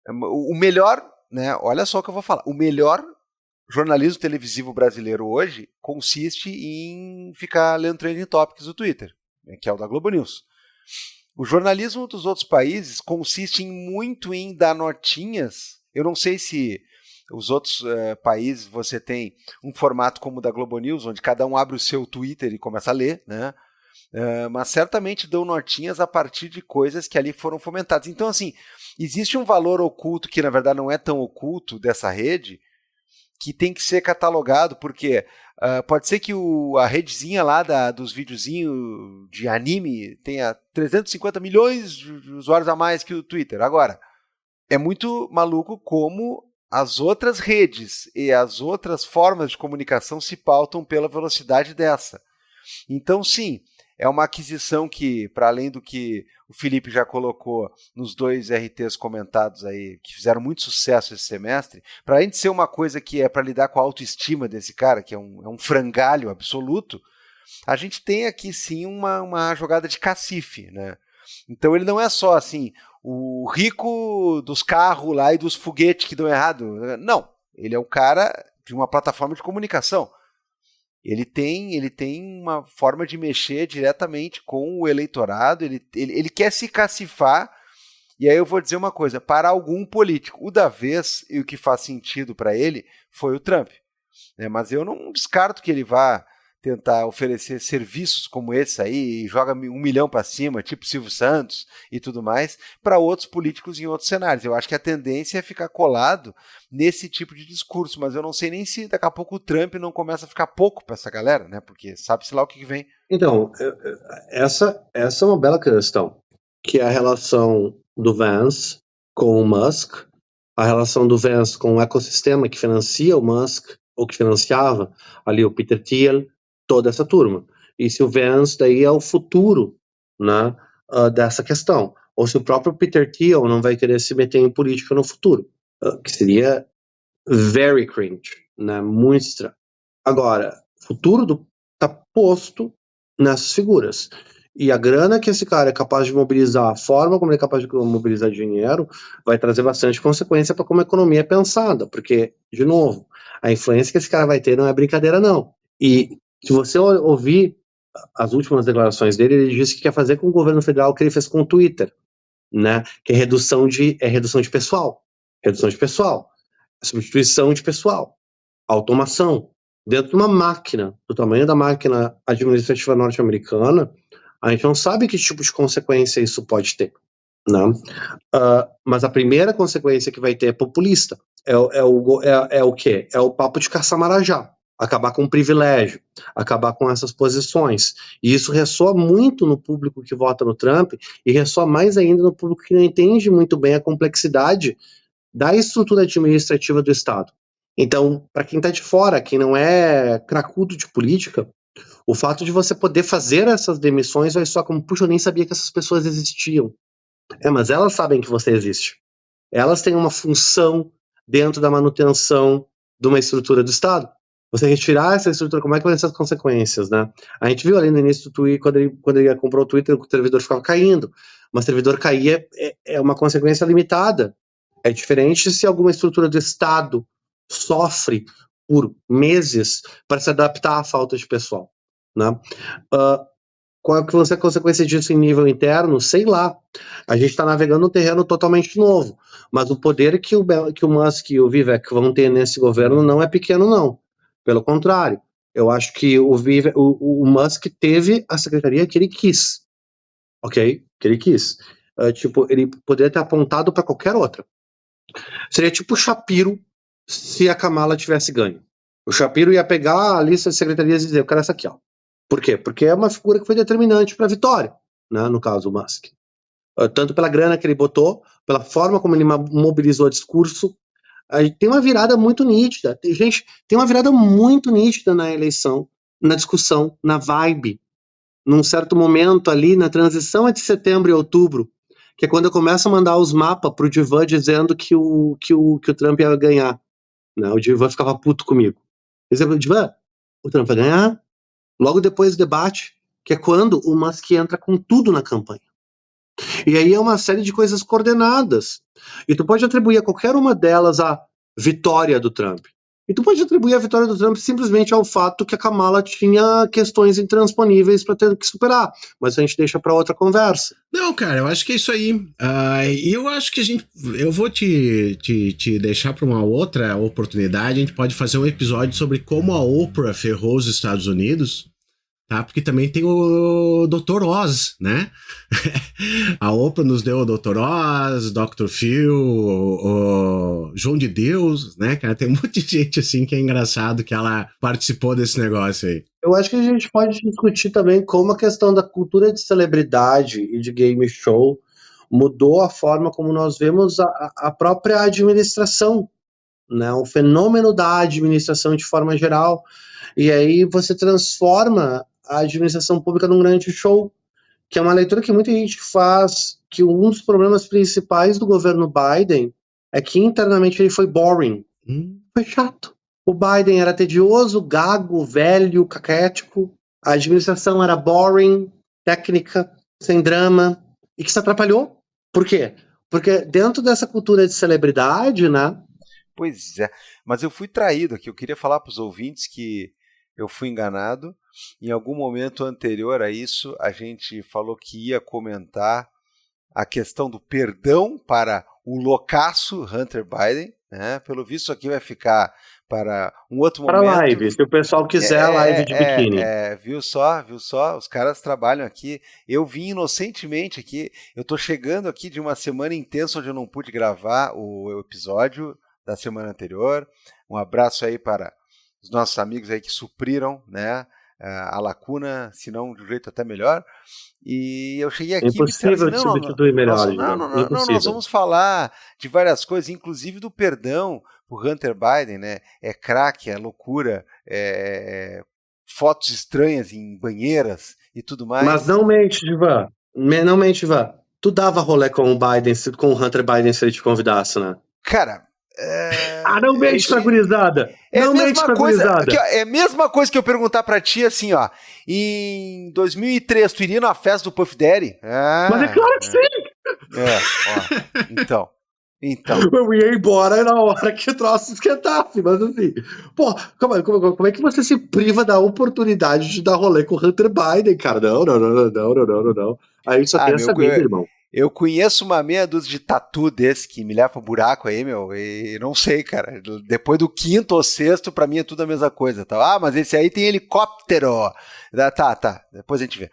o melhor, né, olha só o que eu vou falar, o melhor jornalismo televisivo brasileiro hoje consiste em ficar lendo trending topics do Twitter, né, que é o da Globo News. O jornalismo dos outros países consiste muito em dar notinhas. Eu não sei se os outros países você tem um formato como o da Globo News, onde cada um abre o seu Twitter e começa a ler, né? Mas certamente dão notinhas a partir de coisas que ali foram fomentadas. Então, assim, existe um valor oculto que, na verdade, não é tão oculto dessa rede, que tem que ser catalogado, porque pode ser que a redezinha lá dos videozinhos de anime tenha 350 milhões de usuários a mais que o Twitter. Agora, é muito maluco como as outras redes e as outras formas de comunicação se pautam pela velocidade dessa. Então, sim, é uma aquisição que, para além do que o Felipe já colocou nos 2 RTs comentados aí, que fizeram muito sucesso esse semestre, para além de ser uma coisa que é para lidar com a autoestima desse cara, que é um frangalho absoluto, a gente tem aqui sim uma jogada de cacife, né? Então ele não é só assim, o rico dos carros lá e dos foguetes que dão errado. Não, ele é o cara de uma plataforma de comunicação. Ele tem uma forma de mexer diretamente com o eleitorado, ele quer se cacifar, e aí eu vou dizer uma coisa, para algum político, o da vez, e o que faz sentido para ele, foi o Trump. Mas eu não descarto que ele vá tentar oferecer serviços como esse aí, e joga 1 milhão para cima, tipo Silvio Santos e tudo mais, para outros políticos em outros cenários. Eu acho que a tendência é ficar colado nesse tipo de discurso, mas eu não sei nem se daqui a pouco o Trump não começa a ficar pouco para essa galera, né? Porque sabe-se lá o que vem. Então, essa é uma bela questão, que é a relação do Vance com o Musk, a relação do Vance com o ecossistema que financia o Musk, ou que financiava ali o Peter Thiel, toda essa turma. E se o Vance daí é o futuro, né, dessa questão. Ou se o próprio Peter Thiel não vai querer se meter em política no futuro, que seria very cringe, né, muito estranho. Agora, o futuro está posto nessas figuras. E a grana que esse cara é capaz de mobilizar, a forma como ele é capaz de mobilizar dinheiro, vai trazer bastante consequência para como a economia é pensada. Porque, de novo, a influência que esse cara vai ter não é brincadeira, não. E se você ouvir as últimas declarações dele, ele disse que quer fazer com o governo federal o que ele fez com o Twitter, né? Que é redução de pessoal. Redução de pessoal. Substituição de pessoal. Automação. Dentro de uma máquina, do tamanho da máquina administrativa norte-americana, a gente não sabe que tipo de consequência isso pode ter, né? Mas a primeira consequência que vai ter é populista. É o quê? É o papo de caça-marajá. Acabar com o privilégio, acabar com essas posições. E isso ressoa muito no público que vota no Trump e ressoa mais ainda no público que não entende muito bem a complexidade da estrutura administrativa do Estado. Então, para quem está de fora, quem não é cracudo de política, o fato de você poder fazer essas demissões vai soar como, puxa, eu nem sabia que essas pessoas existiam. Mas elas sabem que você existe. Elas têm uma função dentro da manutenção de uma estrutura do Estado. Você retirar essa estrutura, como é que vai ser as consequências, né? A gente viu ali no início do Twitter, quando ele comprou o Twitter, o servidor ficava caindo. Mas o servidor cair é uma consequência limitada. É diferente se alguma estrutura do Estado sofre por meses para se adaptar à falta de pessoal, né? Qual que vai ser a consequência disso em nível interno? Sei lá. A gente está navegando um terreno totalmente novo. Mas o poder que o Musk e o Vivek vão ter nesse governo não é pequeno, não. Pelo contrário, eu acho que o Musk teve a secretaria que ele quis, ok? Que ele quis. Ele poderia ter apontado para qualquer outra. Seria tipo o Shapiro se a Kamala tivesse ganho. O Shapiro ia pegar a lista de secretarias e dizer, eu quero essa aqui, ó. Por quê? Porque é uma figura que foi determinante para a vitória, né? No caso, o Musk. Tanto pela grana que ele botou, pela forma como ele mobilizou o discurso. Tem uma virada muito nítida. Tem uma virada muito nítida na eleição, na discussão, na vibe. Num certo momento ali, na transição entre setembro e outubro, que é quando eu começo a mandar os mapas pro Divan dizendo que o Trump ia ganhar. Né? O Divan ficava puto comigo. Exemplo, o Trump vai ganhar, logo depois do debate, que é quando o Musk entra com tudo na campanha. E aí é uma série de coisas coordenadas. E tu pode atribuir a qualquer uma delas a vitória do Trump. E tu pode atribuir a vitória do Trump simplesmente ao fato que a Kamala tinha questões intransponíveis para ter que superar. Mas a gente deixa para outra conversa. Não, cara, eu acho que é isso aí. E eu acho que eu vou te deixar para uma outra oportunidade. A gente pode fazer um episódio sobre como a Oprah ferrou os Estados Unidos. Tá? Porque também tem o Dr. Oz, né? A Oprah nos deu o Dr. Oz, Dr. Phil, o João de Deus, né, cara? Tem um monte de gente, assim, que é engraçado que ela participou desse negócio aí. Eu acho que a gente pode discutir também como a questão da cultura de celebridade e de game show mudou a forma como nós vemos a própria administração, né? O fenômeno da administração de forma geral. E aí você transforma a administração pública num grande show, que é uma leitura que muita gente faz, que um dos problemas principais do governo Biden é que internamente ele foi boring, foi chato. O Biden era tedioso, gago, velho, caquético, a administração era boring, técnica, sem drama, e que se atrapalhou. Por quê? Porque dentro dessa cultura de celebridade, né? Pois é, mas eu fui traído aqui, eu queria falar para os ouvintes que eu fui enganado. Em algum momento anterior a isso, a gente falou que ia comentar a questão do perdão para o loucaço Hunter Biden, né? Pelo visto, isso aqui vai ficar para um outro momento. Para live, se o pessoal quiser live de biquíni. Viu só? Os caras trabalham aqui. Eu vim inocentemente aqui, eu estou chegando aqui de uma semana intensa onde eu não pude gravar o episódio da semana anterior. Um abraço aí para os nossos amigos aí que supriram, né, a lacuna, se não de um jeito até melhor. E eu cheguei aqui e disseram assim, nós vamos falar de várias coisas, inclusive do perdão por Hunter Biden, né? É crack, é loucura, fotos estranhas em banheiras e tudo mais. Mas não mente, Divan. Não mente, Divan. Tu dava rolê com o Biden, com o Hunter Biden se ele te convidasse, né? Cara... não mente pra gurizada. Não mente pra gurizada. É a mesma coisa que eu perguntar pra ti, assim, ó. Em 2003, tu iria na festa do Puff Daddy? Mas é claro que sim! Então. Eu ia embora na hora que o troço esquentasse, mas assim... Pô, como é que você se priva da oportunidade de dar rolê com o Hunter Biden, cara? Não. Aí só tem essa vida, irmão. Eu conheço uma meia dúzia de tatu desse que me leva pro buraco aí, meu, e não sei, cara. Depois do quinto ou sexto, pra mim é tudo a mesma coisa. Tá? Mas esse aí tem helicóptero. Tá. Depois a gente vê.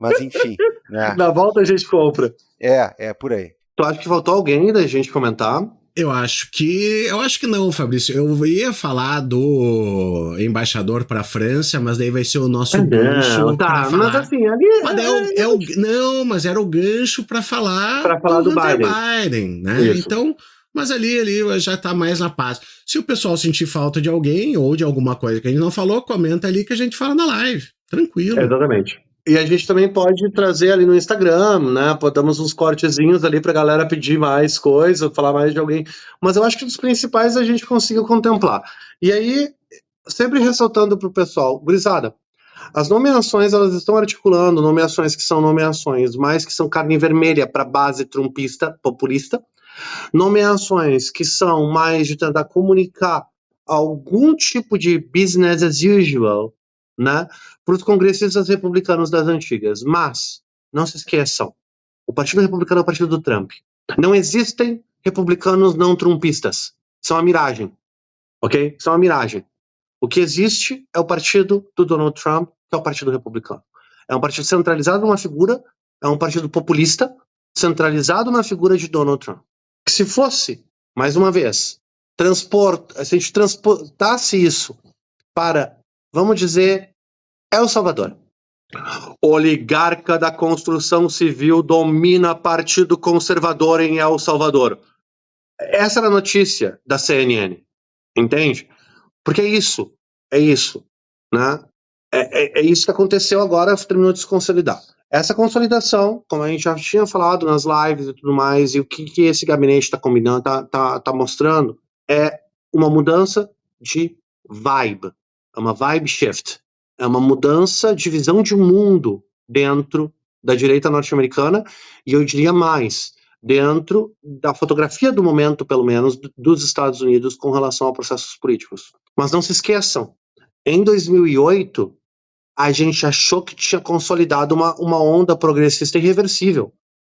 Mas enfim. Né? Na volta a gente compra. É por aí. Tu acha que faltou alguém da gente comentar? Eu acho que não, Fabrício. Eu ia falar do embaixador para a França, mas daí vai ser o nosso gancho. Tá, mas assim, ali mas era o gancho para falar do Biden, né? Isso. Então, mas ali já tá mais na paz. Se o pessoal sentir falta de alguém ou de alguma coisa que a gente não falou, comenta ali que a gente fala na live. Tranquilo. Exatamente. E a gente também pode trazer ali no Instagram, né? Botamos uns cortezinhos ali pra galera pedir mais coisa, falar mais de alguém. Mas eu acho que dos principais a gente conseguiu contemplar. E aí, sempre ressaltando pro pessoal, gurizada, as nomeações, elas estão articulando nomeações que são nomeações, mais que são carne vermelha para base trumpista, populista, nomeações que são mais de tentar comunicar algum tipo de business as usual, né, para os congressistas republicanos das antigas. Mas, não se esqueçam, o Partido Republicano é o partido do Trump. Não existem republicanos não trumpistas. São a miragem. Ok? São a miragem. O que existe é o partido do Donald Trump, que é o Partido Republicano. É um partido centralizado numa figura, é um partido populista, centralizado na figura de Donald Trump. Que se fosse, mais uma vez, se a gente transportasse isso para, vamos dizer, El Salvador. Oligarca da construção civil domina Partido Conservador em El Salvador. Essa era a notícia da CNN. Entende? Porque é isso, né? É isso que aconteceu agora, terminou de se consolidar. Essa consolidação, como a gente já tinha falado nas lives e tudo mais, e o que esse gabinete está combinando, tá mostrando, é uma mudança de vibe. é uma vibe shift, é uma mudança de visão de mundo dentro da direita norte-americana, e eu diria mais, dentro da fotografia do momento, pelo menos, dos Estados Unidos com relação a processos políticos. Mas não se esqueçam, em 2008, a gente achou que tinha consolidado uma onda progressista irreversível.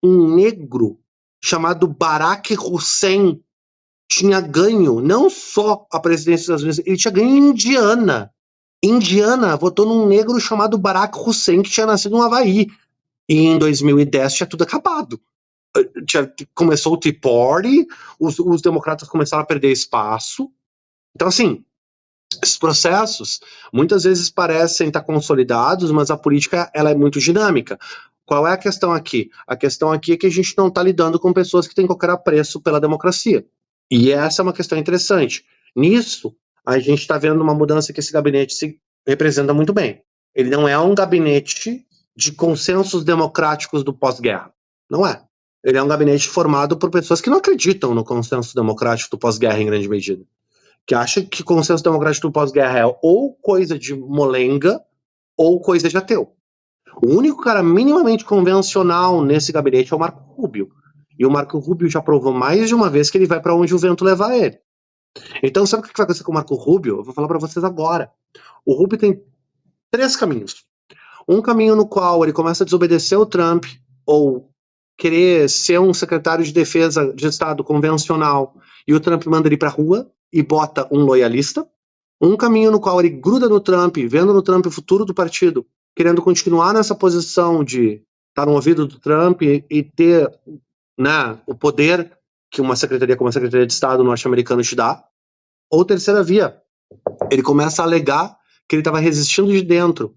Um negro chamado Barack Hussein tinha ganho não só a presidência dos Estados Unidos, ele tinha ganho em Indiana. Indiana votou num negro chamado Barack Hussein, que tinha nascido no Havaí. E em 2010 tinha tudo acabado. Começou o Tea Party, os democratas começaram a perder espaço. Então, assim, esses processos muitas vezes parecem estar consolidados, mas a política ela é muito dinâmica. Qual é a questão aqui? A questão aqui é que a gente não está lidando com pessoas que têm qualquer apreço pela democracia. E essa é uma questão interessante. Nisso, a gente está vendo uma mudança que esse gabinete se representa muito bem. Ele não é um gabinete de consensos democráticos do pós-guerra. Não é. Ele é um gabinete formado por pessoas que não acreditam no consenso democrático do pós-guerra em grande medida. Que acham que consenso democrático do pós-guerra é ou coisa de molenga ou coisa de ateu. O único cara minimamente convencional nesse gabinete é o Marco Rubio. E o Marco Rubio já provou mais de uma vez que ele vai para onde o vento levar ele. Então, sabe o que vai acontecer com o Marco Rubio? Eu vou falar para vocês agora. O Rubio tem 3 caminhos. Um caminho no qual ele começa a desobedecer o Trump, ou querer ser um secretário de defesa de Estado convencional, e o Trump manda ele para a rua e bota um loyalista. Um caminho no qual ele gruda no Trump, vendo no Trump o futuro do partido, querendo continuar nessa posição de estar no ouvido do Trump e ter, né, o poder que uma secretaria como a Secretaria de Estado norte-americano te dá. Ou terceira via, ele começa a alegar que ele estava resistindo de dentro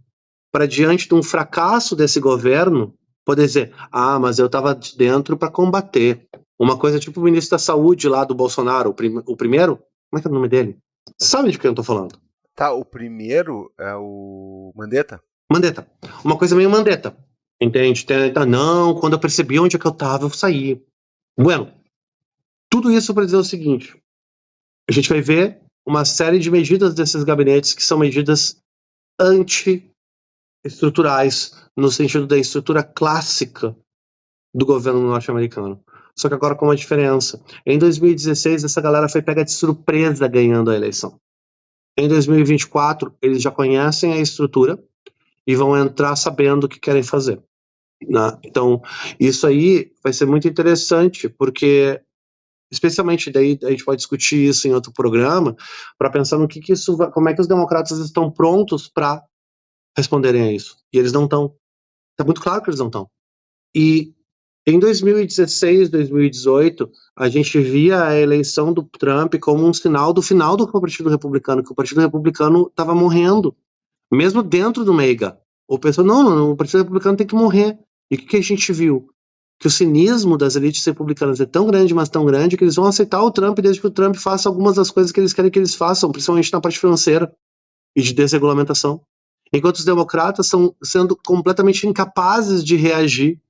para, diante de um fracasso desse governo, poder dizer, mas eu estava de dentro para combater. Uma coisa tipo o ministro da Saúde lá do Bolsonaro, o primeiro, como é que é o nome dele? Sabe de quem eu tô falando? Tá, o primeiro é o Mandetta? Mandetta. Uma coisa meio Mandetta, entende? Não, quando eu percebi onde é que eu tava, eu saí. Bueno, tudo isso para dizer o seguinte, a gente vai ver uma série de medidas desses gabinetes que são medidas anti-estruturais, no sentido da estrutura clássica do governo norte-americano. Só que agora com uma diferença. Em 2016, essa galera foi pega de surpresa ganhando a eleição. Em 2024, eles já conhecem a estrutura e vão entrar sabendo o que querem fazer. Né? Então, isso aí vai ser muito interessante, porque, especialmente daí, a gente pode discutir isso em outro programa, para pensar no que isso vai, como é que os democratas estão prontos para responderem a isso. E eles não estão. Está muito claro que eles não estão. E em 2016, 2018, a gente via a eleição do Trump como um sinal do final do Partido Republicano, que o Partido Republicano estava morrendo, mesmo dentro do MEIGA. O pessoal, não, o Partido Republicano tem que morrer. E o que a gente viu? Que o cinismo das elites republicanas é tão grande, mas tão grande, que eles vão aceitar o Trump desde que o Trump faça algumas das coisas que eles querem que eles façam, principalmente na parte financeira e de desregulamentação. Enquanto os democratas estão sendo completamente incapazes de reagir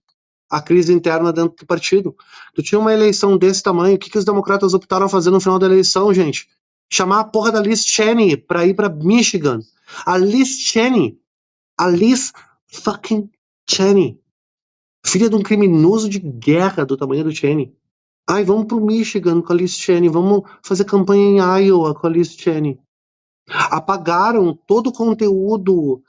à crise interna dentro do partido. Tu tinha uma eleição desse tamanho, o que os democratas optaram a fazer no final da eleição, gente? Chamar a porra da Liz Cheney pra ir pra Michigan. A Liz Cheney. A Liz fucking Cheney. Filha de um criminoso de guerra do tamanho do Cheney. Vamos pro Michigan com a Liz Cheney. Vamos fazer campanha em Iowa com a Liz Cheney. Apagaram todo o conteúdo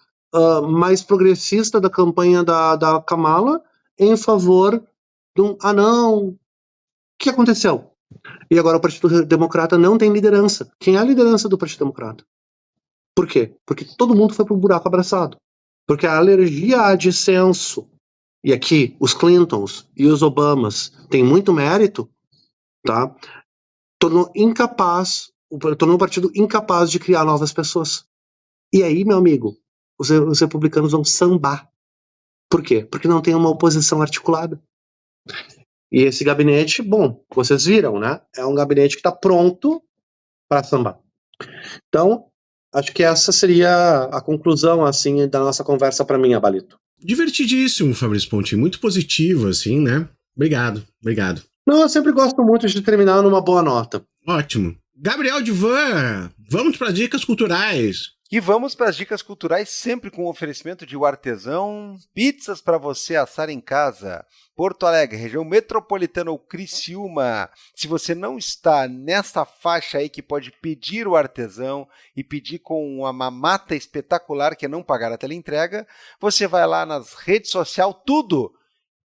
mais progressista da campanha da Kamala em favor de um... não, o que aconteceu? E agora o Partido Democrata não tem liderança. Quem é a liderança do Partido Democrata? Por quê? Porque todo mundo foi pro buraco abraçado. Porque a alergia a dissenso, e aqui os Clintons e os Obamas têm muito mérito, tá? Tornou o partido incapaz de criar novas pessoas. E aí, meu amigo, os republicanos vão sambar. Por quê? Porque não tem uma oposição articulada. E esse gabinete, bom, vocês viram, né? É um gabinete que está pronto para sambar. Então, acho que essa seria a conclusão, assim, da nossa conversa para mim, Abalito. Divertidíssimo, Fabrício Ponti. Muito positivo, assim, né? Obrigado. Não, eu sempre gosto muito de terminar numa boa nota. Ótimo. Gabriel Divan, vamos para dicas culturais. E vamos para as dicas culturais, sempre com o oferecimento de O Artesão, pizzas para você assar em casa. Porto Alegre, região metropolitana ou Criciúma. Se você não está nessa faixa aí que pode pedir o Artesão e pedir com uma mamata espetacular que é não pagar a teleentrega, você vai lá nas redes sociais, tudo,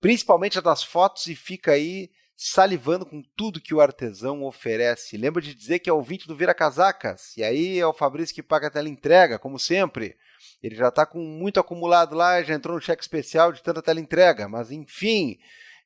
principalmente a das fotos, e fica aí salivando com tudo que o Artesão oferece. Lembra de dizer que é ouvinte do Vira Casacas. E aí é o Fabrício que paga a teleentrega, como sempre. Ele já está com muito acumulado lá, já entrou no cheque especial de tanta teleentrega. Mas, enfim,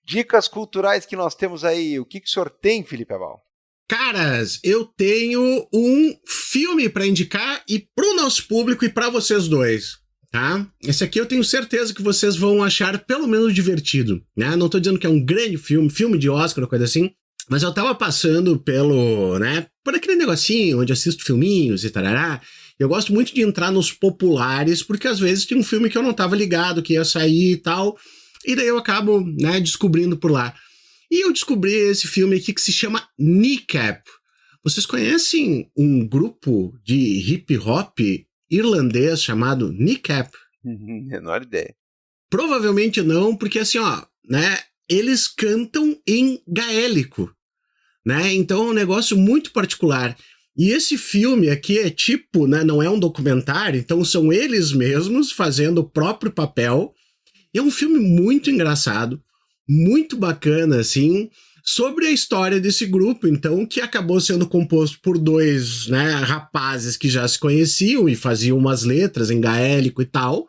dicas culturais que nós temos aí. O que o senhor tem, Felipe Abal? Caras, eu tenho um filme para indicar e para o nosso público e para vocês dois. Tá? Esse aqui eu tenho certeza que vocês vão achar pelo menos divertido, né? Não tô dizendo que é um grande filme de Oscar ou coisa assim, mas eu tava passando por aquele negocinho onde assisto filminhos e tarará. Eu gosto muito de entrar nos populares, porque às vezes tem um filme que eu não tava ligado, que ia sair e tal, e daí eu acabo, descobrindo por lá. E eu descobri esse filme aqui que se chama Kneecap. Vocês conhecem um grupo de hip hop irlandês chamado Kneecap? Menor ideia. Provavelmente não, porque assim, eles cantam em gaélico, né? Então é um negócio muito particular. E esse filme aqui é tipo, não é um documentário, então são eles mesmos fazendo o próprio papel. E é um filme muito engraçado, muito bacana, assim, sobre a história desse grupo, então, que acabou sendo composto por dois, rapazes que já se conheciam e faziam umas letras em gaélico e tal.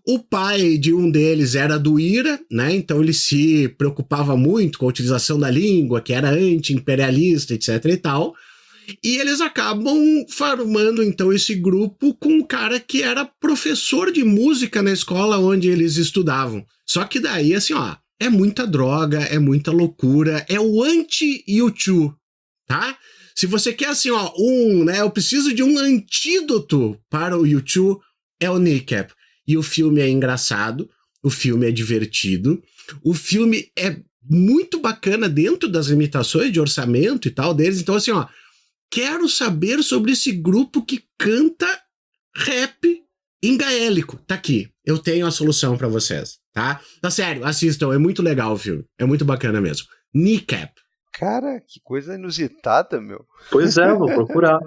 O pai de um deles era do IRA, então ele se preocupava muito com a utilização da língua, que era anti-imperialista, etc e tal. E eles acabam formando, então, esse grupo com um cara que era professor de música na escola onde eles estudavam. Só que daí, assim, é muita droga, é muita loucura, é o anti-U2, tá? Se você quer, assim, eu preciso de um antídoto para o U2, é o Kneecap. E o filme é engraçado, o filme é divertido, o filme é muito bacana dentro das limitações de orçamento e tal deles. Então, assim, quero saber sobre esse grupo que canta rap em gaélico. Tá aqui, eu tenho a solução pra vocês, tá? Tá sério, assistam, é muito legal o filme, é muito bacana mesmo. Kneecap. Cara, que coisa inusitada, meu. Pois é, vou procurar.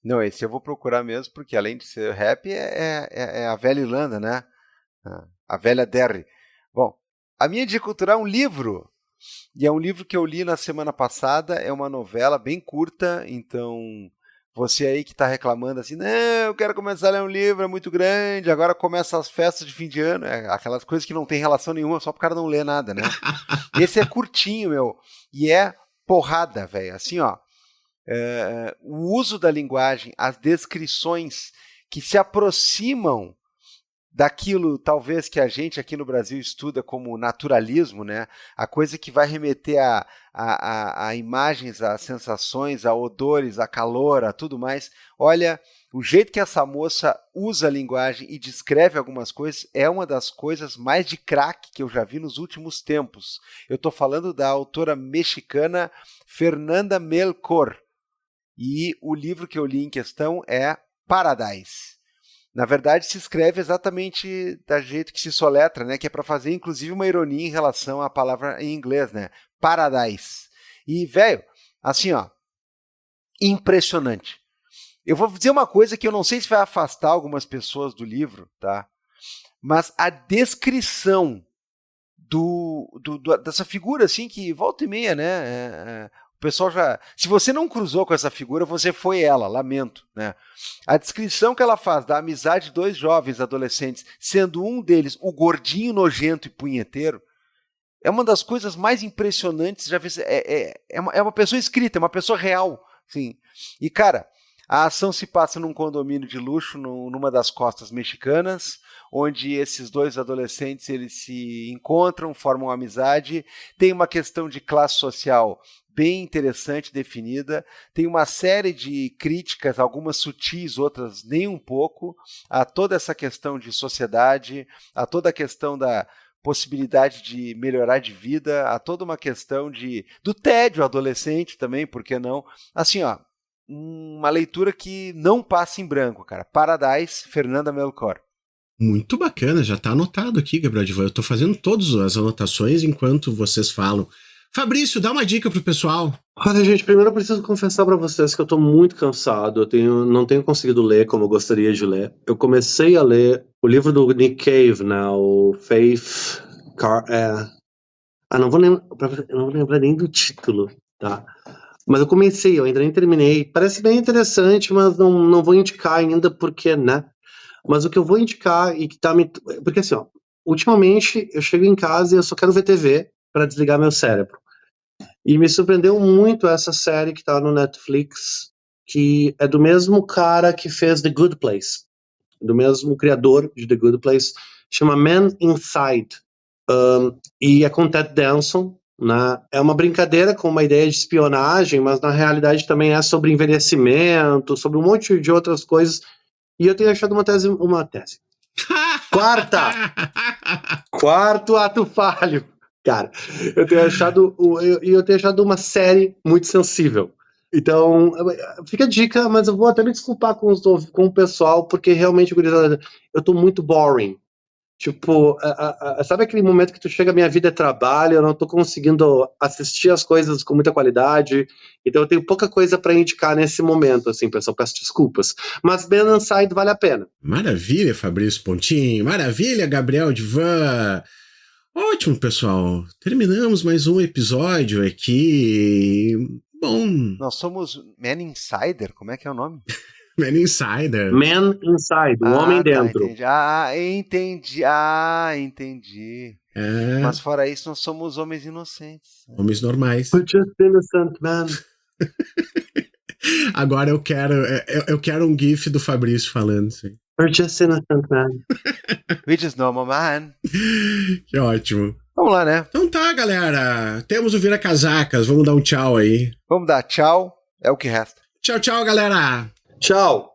Não, esse eu vou procurar mesmo, porque além de ser rap, é a velha Irlanda, né? A velha Derry. Bom, a minha dica cultural é um livro. E é um livro que eu li na semana passada, é uma novela bem curta, então você aí que está reclamando assim, não, eu quero começar a ler um livro, é muito grande, agora começa as festas de fim de ano, aquelas coisas que não tem relação nenhuma, só pro cara não ler nada, né? Esse é curtinho, meu, e é porrada, velho, assim, o uso da linguagem, as descrições que se aproximam daquilo, talvez, que a gente aqui no Brasil estuda como naturalismo, né? A coisa que vai remeter a imagens, a sensações, a odores, a calor, a tudo mais. Olha, o jeito que essa moça usa a linguagem e descreve algumas coisas é uma das coisas mais de craque que eu já vi nos últimos tempos. Eu estou falando da autora mexicana Fernanda Melchor. E o livro que eu li em questão é Paradise. Na verdade, se escreve exatamente da jeito que se soletra, né? Que é para fazer, inclusive, uma ironia em relação à palavra em inglês, né? Paradise. E, velho, assim, impressionante. Eu vou dizer uma coisa que eu não sei se vai afastar algumas pessoas do livro, tá? Mas a descrição dessa figura, assim, que volta e meia, né? O pessoal já... Se você não cruzou com essa figura, você foi ela, lamento, né? A descrição que ela faz da amizade de dois jovens adolescentes, sendo um deles o gordinho nojento e punheteiro, é uma das coisas mais impressionantes. Já vi, é uma pessoa escrita, é uma pessoa real, assim. E, cara, a ação se passa num condomínio de luxo, numa das costas mexicanas, onde esses dois adolescentes eles se encontram, formam amizade. Tem uma questão de classe social bem interessante, definida. Tem uma série de críticas, algumas sutis, outras nem um pouco, a toda essa questão de sociedade, a toda a questão da possibilidade de melhorar de vida, a toda uma questão do tédio adolescente também, por que não? Assim, uma leitura que não passa em branco, cara. Paradise, Fernanda Melchor. Muito bacana, já tá anotado aqui, Gabriel Divan. Eu tô fazendo todas as anotações enquanto vocês falam. Fabrício, dá uma dica pro pessoal. Olha, gente, primeiro eu preciso confessar pra vocês que eu tô muito cansado. Não tenho conseguido ler como eu gostaria de ler. Eu comecei a ler o livro do Nick Cave, né? O Faith... não vou lembrar nem do título, tá? Mas eu comecei, eu ainda nem terminei. Parece bem interessante, mas não vou indicar ainda porque, né? Mas o que eu vou indicar e que tá me... Porque assim, ó, ultimamente eu chego em casa e eu só quero ver TV para desligar meu cérebro. E me surpreendeu muito essa série que tá no Netflix, que é do mesmo cara que fez The Good Place, do mesmo criador de The Good Place, chama Man Inside. E é com Ted Danson, né? É uma brincadeira com uma ideia de espionagem, mas na realidade também é sobre envelhecimento, sobre um monte de outras coisas. E eu tenho achado uma tese. Quarto ato falho. Cara, eu tenho achado uma série muito sensível. Então, fica a dica, mas eu vou até me desculpar com o pessoal, porque realmente eu tô muito boring. Tipo, sabe aquele momento que tu chega, minha vida é trabalho, eu não tô conseguindo assistir as coisas com muita qualidade, então eu tenho pouca coisa para indicar nesse momento, assim, pessoal, peço desculpas. Mas Man Inside vale a pena. Maravilha, Fabrício Pontinho, maravilha, Gabriel Divan. Ótimo, pessoal, terminamos mais um episódio aqui. Bom... Nós somos Man Insider, como é que é o nome? Man Insider. Man Inside, o homem dentro. Entendi. Entendi. Mas fora isso, nós somos homens inocentes. Homens normais. We're just innocent, man. Agora eu quero um gif do Fabrício falando assim. We're just innocent, man. We're just normal, man. Que ótimo. Vamos lá, né? Então tá, galera. Temos o Vira Casacas. Vamos dar um tchau aí. Vamos dar tchau. É o que resta. Tchau, tchau, galera. Tchau.